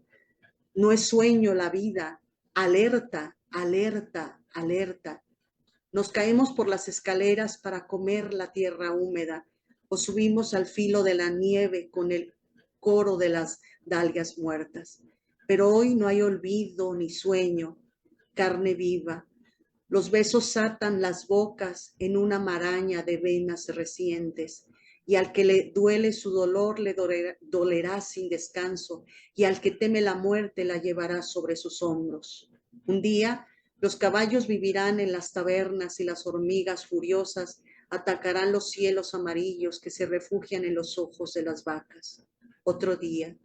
No es sueño la vida, alerta, alerta, alerta. Nos caemos por las escaleras para comer la tierra húmeda o subimos al filo de la nieve con el coro de las dalgas muertas. Pero hoy no hay olvido ni sueño, carne viva. Los besos atan las bocas en una maraña de venas recientes, y al que le duele su dolor le dolerá sin descanso, y al que teme la muerte la llevará sobre sus hombros. Un día los caballos vivirán en las tabernas y las hormigas furiosas atacarán los cielos amarillos que se refugian en los ojos de las vacas. Otro día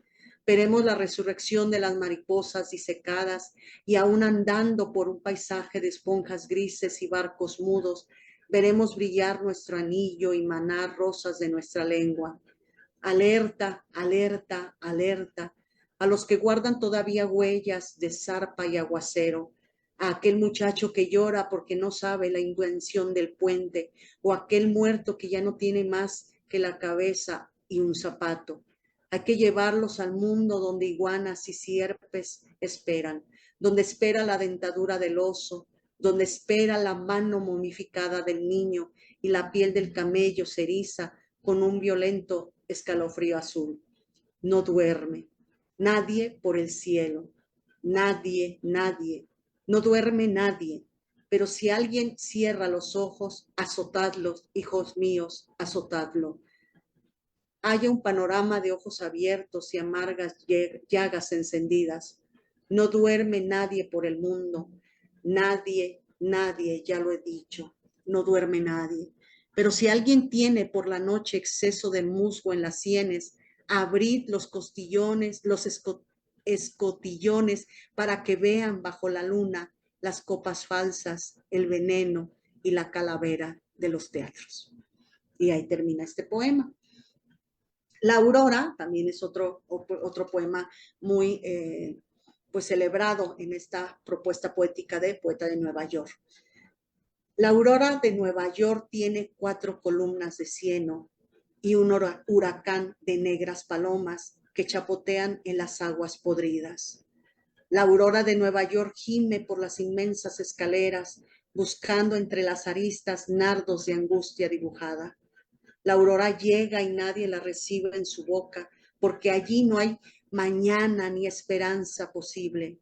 veremos la resurrección de las mariposas disecadas y aún andando por un paisaje de esponjas grises y barcos mudos, veremos brillar nuestro anillo y manar rosas de nuestra lengua. Alerta, alerta, alerta a los que guardan todavía huellas de zarpa y aguacero. a aquel muchacho que llora porque no sabe la invención del puente, o aquel muerto que ya no tiene más que la cabeza y un zapato. Hay que llevarlos al mundo donde iguanas y sierpes esperan, donde espera la dentadura del oso, donde espera la mano momificada del niño y la piel del camello se eriza con un violento escalofrío azul. No duerme, nadie por el cielo, nadie, nadie, no duerme nadie, pero si alguien cierra los ojos, azotadlos, hijos míos, azotadlo. Haya un panorama de ojos abiertos y amargas llagas encendidas. No duerme nadie por el mundo, nadie, nadie, ya lo he dicho, no duerme nadie. Pero si alguien tiene por la noche exceso de musgo en las sienes, abrid los costillones, los escotillones para que vean bajo la luna las copas falsas, el veneno y la calavera de los teatros. Y ahí termina este poema. La Aurora también es otro poema muy pues celebrado en esta propuesta poética de Poeta de Nueva York. La Aurora de Nueva York tiene 4 columnas de cieno y un huracán de negras palomas que chapotean en las aguas podridas. La Aurora de Nueva York gime por las inmensas escaleras, buscando entre las aristas nardos de angustia dibujada. La aurora llega y nadie la recibe en su boca, porque allí no hay mañana ni esperanza posible.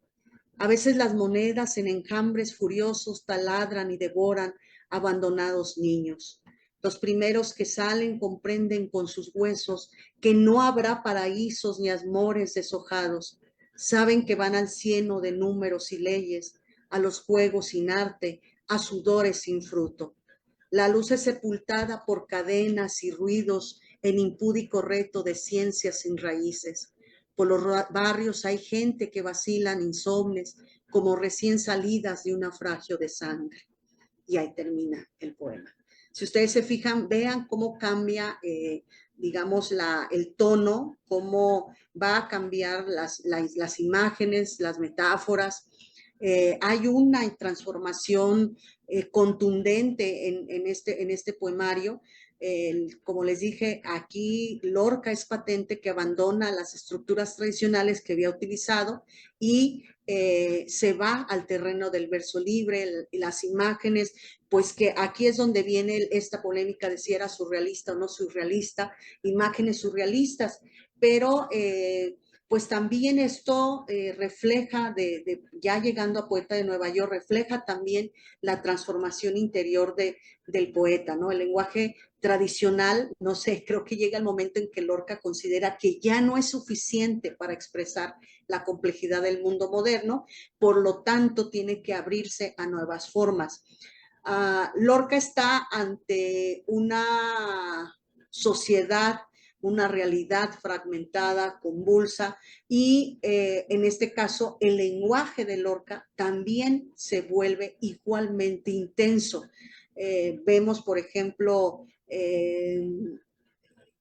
A veces las monedas en enjambres furiosos taladran y devoran abandonados niños. Los primeros que salen comprenden con sus huesos que no habrá paraísos ni amores deshojados. Saben que van al cieno de números y leyes, a los juegos sin arte, a sudores sin fruto. La luz es sepultada por cadenas y ruidos en impúdico reto de ciencias sin raíces. Por los barrios hay gente que vacilan insomnes como recién salidas de un naufragio de sangre. Y ahí termina el poema. Si ustedes se fijan, vean cómo cambia, digamos, el tono, cómo va a cambiar las imágenes, las metáforas. Hay una transformación contundente en este poemario. Como les dije, aquí Lorca es patente que abandona las estructuras tradicionales que había utilizado y se va al terreno del verso libre, las imágenes, pues que aquí es donde viene esta polémica de si era surrealista o no surrealista, imágenes surrealistas, pero pues también esto refleja, ya llegando a Poeta de Nueva York, refleja también la transformación interior del poeta, ¿no? El lenguaje tradicional, no sé, creo que llega el momento en que Lorca considera que ya no es suficiente para expresar la complejidad del mundo moderno, por lo tanto tiene que abrirse a nuevas formas. Lorca está ante una sociedad, una realidad fragmentada, convulsa, y en este caso el lenguaje de Lorca también se vuelve igualmente intenso. Vemos, por ejemplo,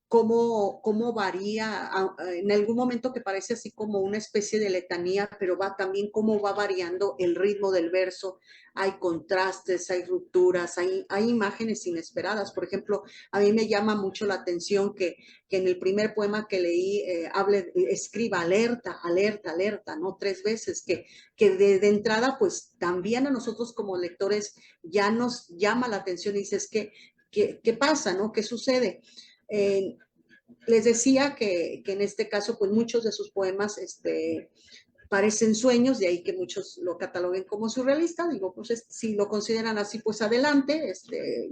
cómo varía, en algún momento que parece así como una especie de letanía, pero va también cómo va variando el ritmo del verso, hay contrastes, hay rupturas, hay imágenes inesperadas. Por ejemplo, a mí me llama mucho la atención que en el primer poema que leí escriba alerta, alerta, alerta, ¿no? 3 veces, que de entrada pues también a nosotros como lectores ya nos llama la atención y dices, ¿qué pasa, no? ¿Qué sucede? Les decía que en este caso, pues muchos de sus poemas parecen sueños, de ahí que muchos lo cataloguen como surrealista. Digo, pues si lo consideran así, pues adelante.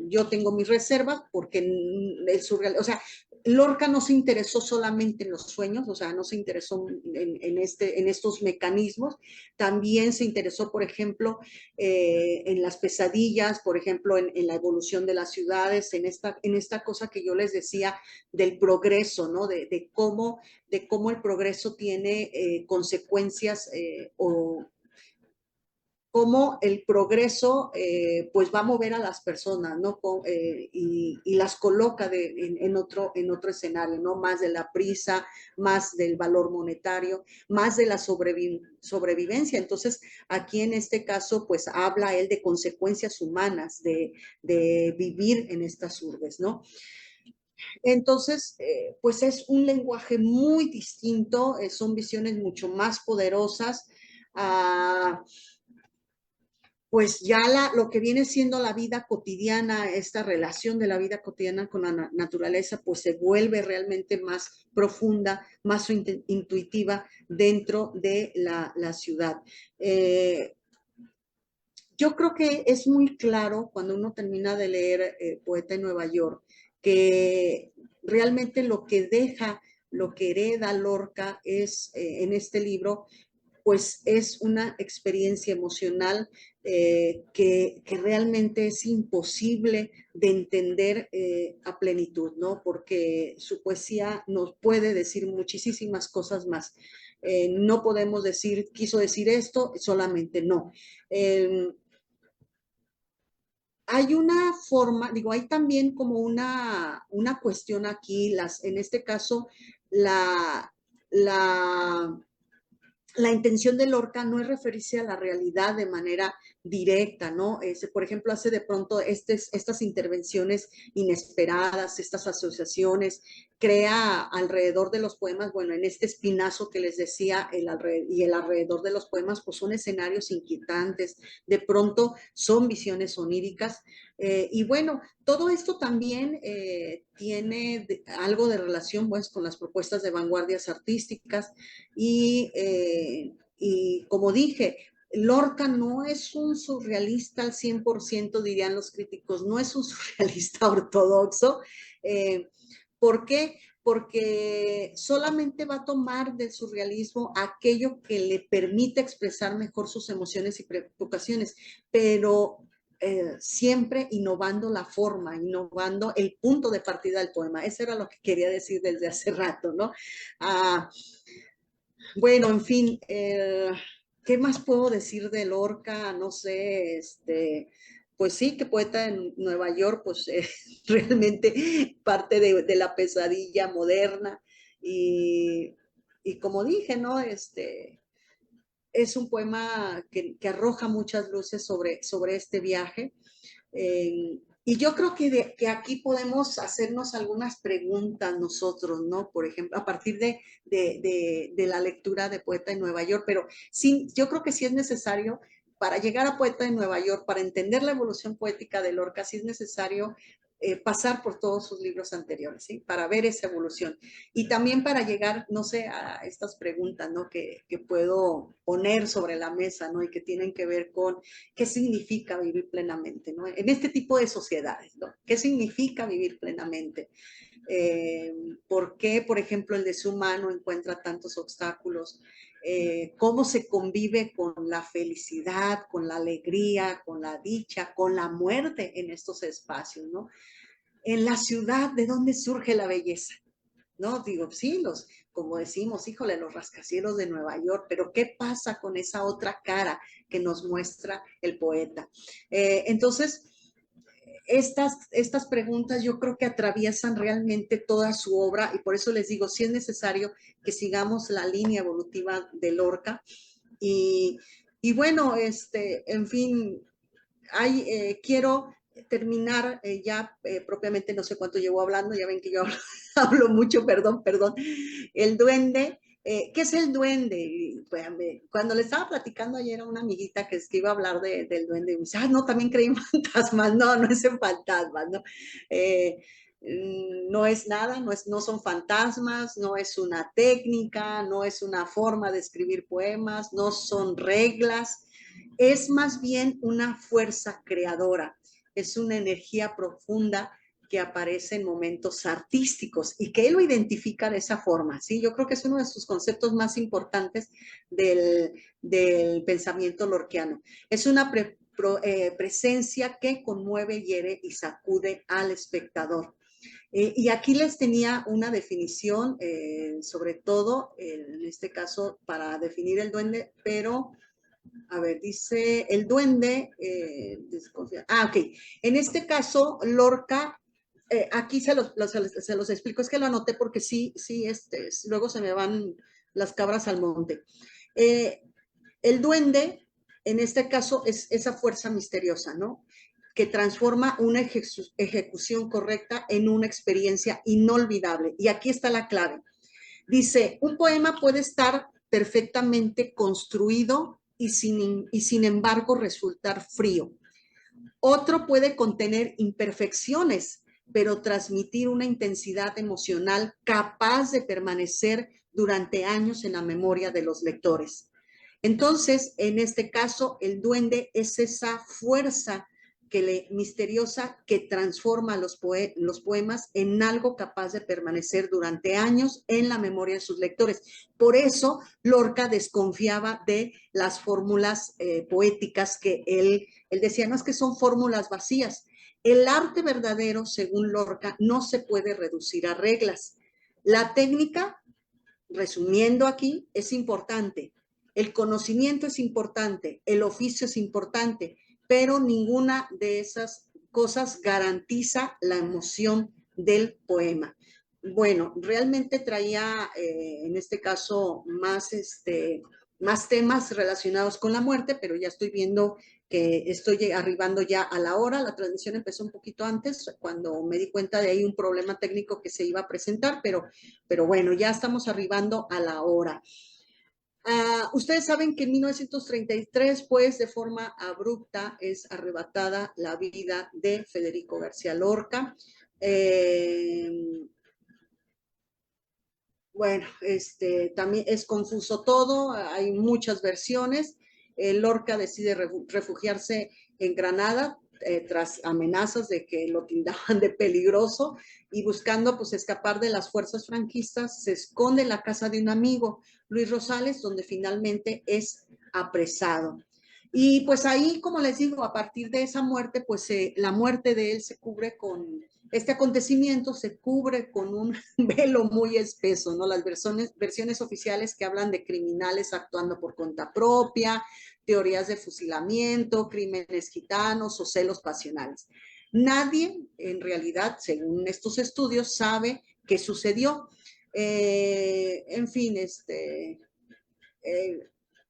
Yo tengo mis reservas porque el surreal, o sea, Lorca no se interesó solamente en los sueños, o sea, no se interesó en estos mecanismos, también se interesó, por ejemplo, en las pesadillas, por ejemplo, en la evolución de las ciudades, en esta cosa que yo les decía del progreso, ¿no? De cómo el progreso tiene consecuencias o cómo el progreso pues va a mover a las personas, ¿no? Y las coloca en otro escenario, ¿no? Más de la prisa, más del valor monetario, más de la sobrevivencia. Entonces, aquí en este caso, pues habla él de consecuencias humanas, de vivir en estas urbes, ¿no? Entonces, pues es un lenguaje muy distinto, son visiones mucho más poderosas. Uh, pues ya lo que viene siendo la vida cotidiana, esta relación de la vida cotidiana con la naturaleza, pues se vuelve realmente más profunda, más intuitiva dentro de la ciudad. Yo creo que es muy claro cuando uno termina de leer Poeta en Nueva York, que realmente lo que deja, lo que hereda Lorca es en este libro, pues es una experiencia emocional que realmente es imposible de entender a plenitud, ¿no? Porque su poesía nos puede decir muchísimas cosas más. No podemos decir, quiso decir esto, solamente no. Hay una forma, digo, hay también como una cuestión aquí, en este caso, la, la la intención de Lorca no es referirse a la realidad de manera directa, ¿no? Por ejemplo, hace de pronto estas intervenciones inesperadas, estas asociaciones, crea alrededor de los poemas, bueno, en este espinazo que les decía, y el alrededor de los poemas, pues son escenarios inquietantes, de pronto son visiones oníricas, y bueno, todo esto también tiene algo de relación pues, con las propuestas de vanguardias artísticas y como dije, Lorca no es un surrealista al 100%, dirían los críticos, no es un surrealista ortodoxo. ¿Por qué? Porque solamente va a tomar del surrealismo aquello que le permite expresar mejor sus emociones y preocupaciones, pero siempre innovando la forma, innovando el punto de partida del poema. Eso era lo que quería decir desde hace rato, ¿no? Bueno, en fin, ¿qué más puedo decir de Lorca? No sé, pues sí, que poeta en Nueva York, pues realmente parte de la pesadilla moderna y, y como dije, ¿no? Es un poema que arroja muchas luces sobre este viaje. Y yo creo que aquí podemos hacernos algunas preguntas nosotros, ¿no? Por ejemplo, a partir de la lectura de Poeta en Nueva York, pero sí, yo creo que sí es necesario, para llegar a Poeta en Nueva York, para entender la evolución poética de Lorca, sí es necesario pasar por todos sus libros anteriores, ¿sí? Para ver esa evolución. Y también para llegar, no sé, a estas preguntas, ¿no? Que puedo poner sobre la mesa, ¿no? Y que tienen que ver con qué significa vivir plenamente, ¿no? En este tipo de sociedades, ¿no? ¿Qué significa vivir plenamente? ¿Por qué, por ejemplo, el deshumano encuentra tantos obstáculos? ¿Cómo se convive con la felicidad, con la alegría, con la dicha, con la muerte en estos espacios, ¿no? En la ciudad, ¿de dónde surge la belleza? ¿No? Digo, sí, como decimos, híjole, los rascacielos de Nueva York, pero ¿qué pasa con esa otra cara que nos muestra el poeta? Entonces, estas preguntas yo creo que atraviesan realmente toda su obra y por eso les digo, sí es necesario que sigamos la línea evolutiva de Lorca y, y bueno, en fin, quiero terminar ya propiamente, no sé cuánto llevo hablando, ya ven que yo hablo, hablo mucho, perdón, el duende. ¿Qué es el duende? Y, pues, cuando le estaba platicando ayer a una amiguita que iba a hablar del duende, me dice, no, también creí en fantasmas, no es en fantasmas, ¿no? No es nada, no son fantasmas, no es una técnica, no es una forma de escribir poemas, no son reglas, es más bien una fuerza creadora, es una energía profunda que aparece en momentos artísticos y que él lo identifica de esa forma, ¿sí? Yo creo que es uno de sus conceptos más importantes del pensamiento lorquiano. Es una presencia que conmueve, hiere y sacude al espectador. Y aquí les tenía una definición, sobre todo, en este caso, para definir el duende, pero A ver, dice el duende, ok. En este caso, Lorca, aquí se los explico, es que lo anoté porque sí, sí, luego se me van las cabras al monte. El duende, en este caso, es esa fuerza misteriosa, ¿no? Que transforma una ejecución correcta en una experiencia inolvidable. Y aquí está la clave. Dice, un poema puede estar perfectamente construido y sin embargo resultar frío. Otro puede contener imperfecciones, pero transmitir una intensidad emocional capaz de permanecer durante años en la memoria de los lectores. Entonces, en este caso, el duende es esa fuerza misteriosa que transforma los poemas en algo capaz de permanecer durante años en la memoria de sus lectores. Por eso, Lorca desconfiaba de las fórmulas poéticas que él decía, no es que son fórmulas vacías. El arte verdadero, según Lorca, no se puede reducir a reglas. La técnica, resumiendo aquí, es importante. El conocimiento es importante, el oficio es importante, pero ninguna de esas cosas garantiza la emoción del poema. Bueno, realmente traía en este caso más temas relacionados con la muerte, pero ya estoy viendo que estoy arribando ya a la hora. La transmisión empezó un poquito antes, cuando me di cuenta de ahí un problema técnico que se iba a presentar, pero bueno, ya estamos arribando a la hora. Ustedes saben que en 1933, pues, de forma abrupta, es arrebatada la vida de Federico García Lorca. Bueno, también es confuso todo, hay muchas versiones. Lorca decide refugiarse en Granada tras amenazas de que lo tildaban de peligroso y buscando pues escapar de las fuerzas franquistas, se esconde en la casa de un amigo, Luis Rosales, donde finalmente es apresado. Y pues ahí, como les digo, a partir de esa muerte, pues la muerte de él se cubre con, este acontecimiento se cubre con un velo muy espeso, ¿no? Las versiones oficiales que hablan de criminales actuando por cuenta propia, teorías de fusilamiento, crímenes gitanos o celos pasionales. Nadie, en realidad, según estos estudios, sabe qué sucedió. En fin,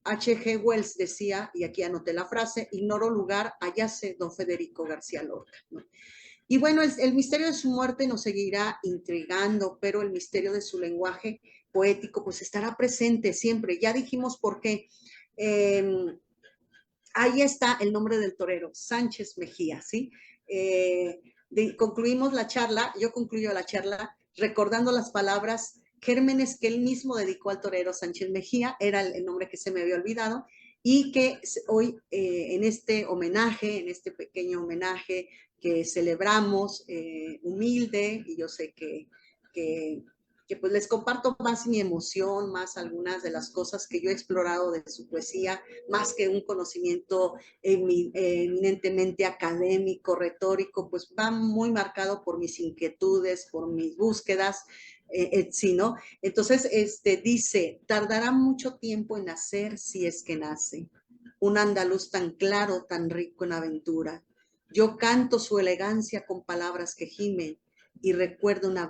H.G. Wells decía, y aquí anoté la frase, ignoro lugar, hallase don Federico García Lorca, ¿no? Y bueno, el misterio de su muerte nos seguirá intrigando, pero el misterio de su lenguaje poético pues estará presente siempre. Ya dijimos por qué. Ahí está el nombre del torero, Sánchez Mejía, ¿sí? Concluimos la charla, yo concluyo la charla recordando las palabras gérmenes que él mismo dedicó al torero Sánchez Mejía, era el nombre que se me había olvidado, y que hoy en este homenaje, en este pequeño homenaje que celebramos, humilde, y yo sé que pues les comparto más mi emoción, más algunas de las cosas que yo he explorado de su poesía, más que un conocimiento eminentemente académico, retórico, pues va muy marcado por mis inquietudes, por mis búsquedas, sí, ¿no? Entonces, dice, tardará mucho tiempo en nacer si es que nace, un andaluz tan claro, tan rico en aventura. Yo canto su elegancia con palabras que gimen y recuerdo una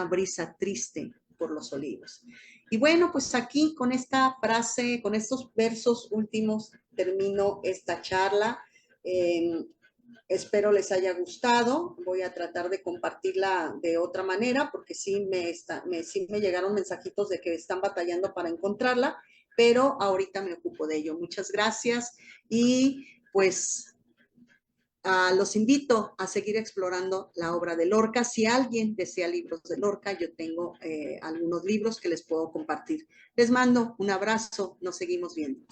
brisa triste por los olivos. Y bueno, pues aquí con esta frase, con estos versos últimos, termino esta charla. Espero les haya gustado. Voy a tratar de compartirla de otra manera porque sí me llegaron mensajitos de que están batallando para encontrarla, pero ahorita me ocupo de ello. Muchas gracias y pues los invito a seguir explorando la obra de Lorca. Si alguien desea libros de Lorca, yo tengo algunos libros que les puedo compartir. Les mando un abrazo, nos seguimos viendo.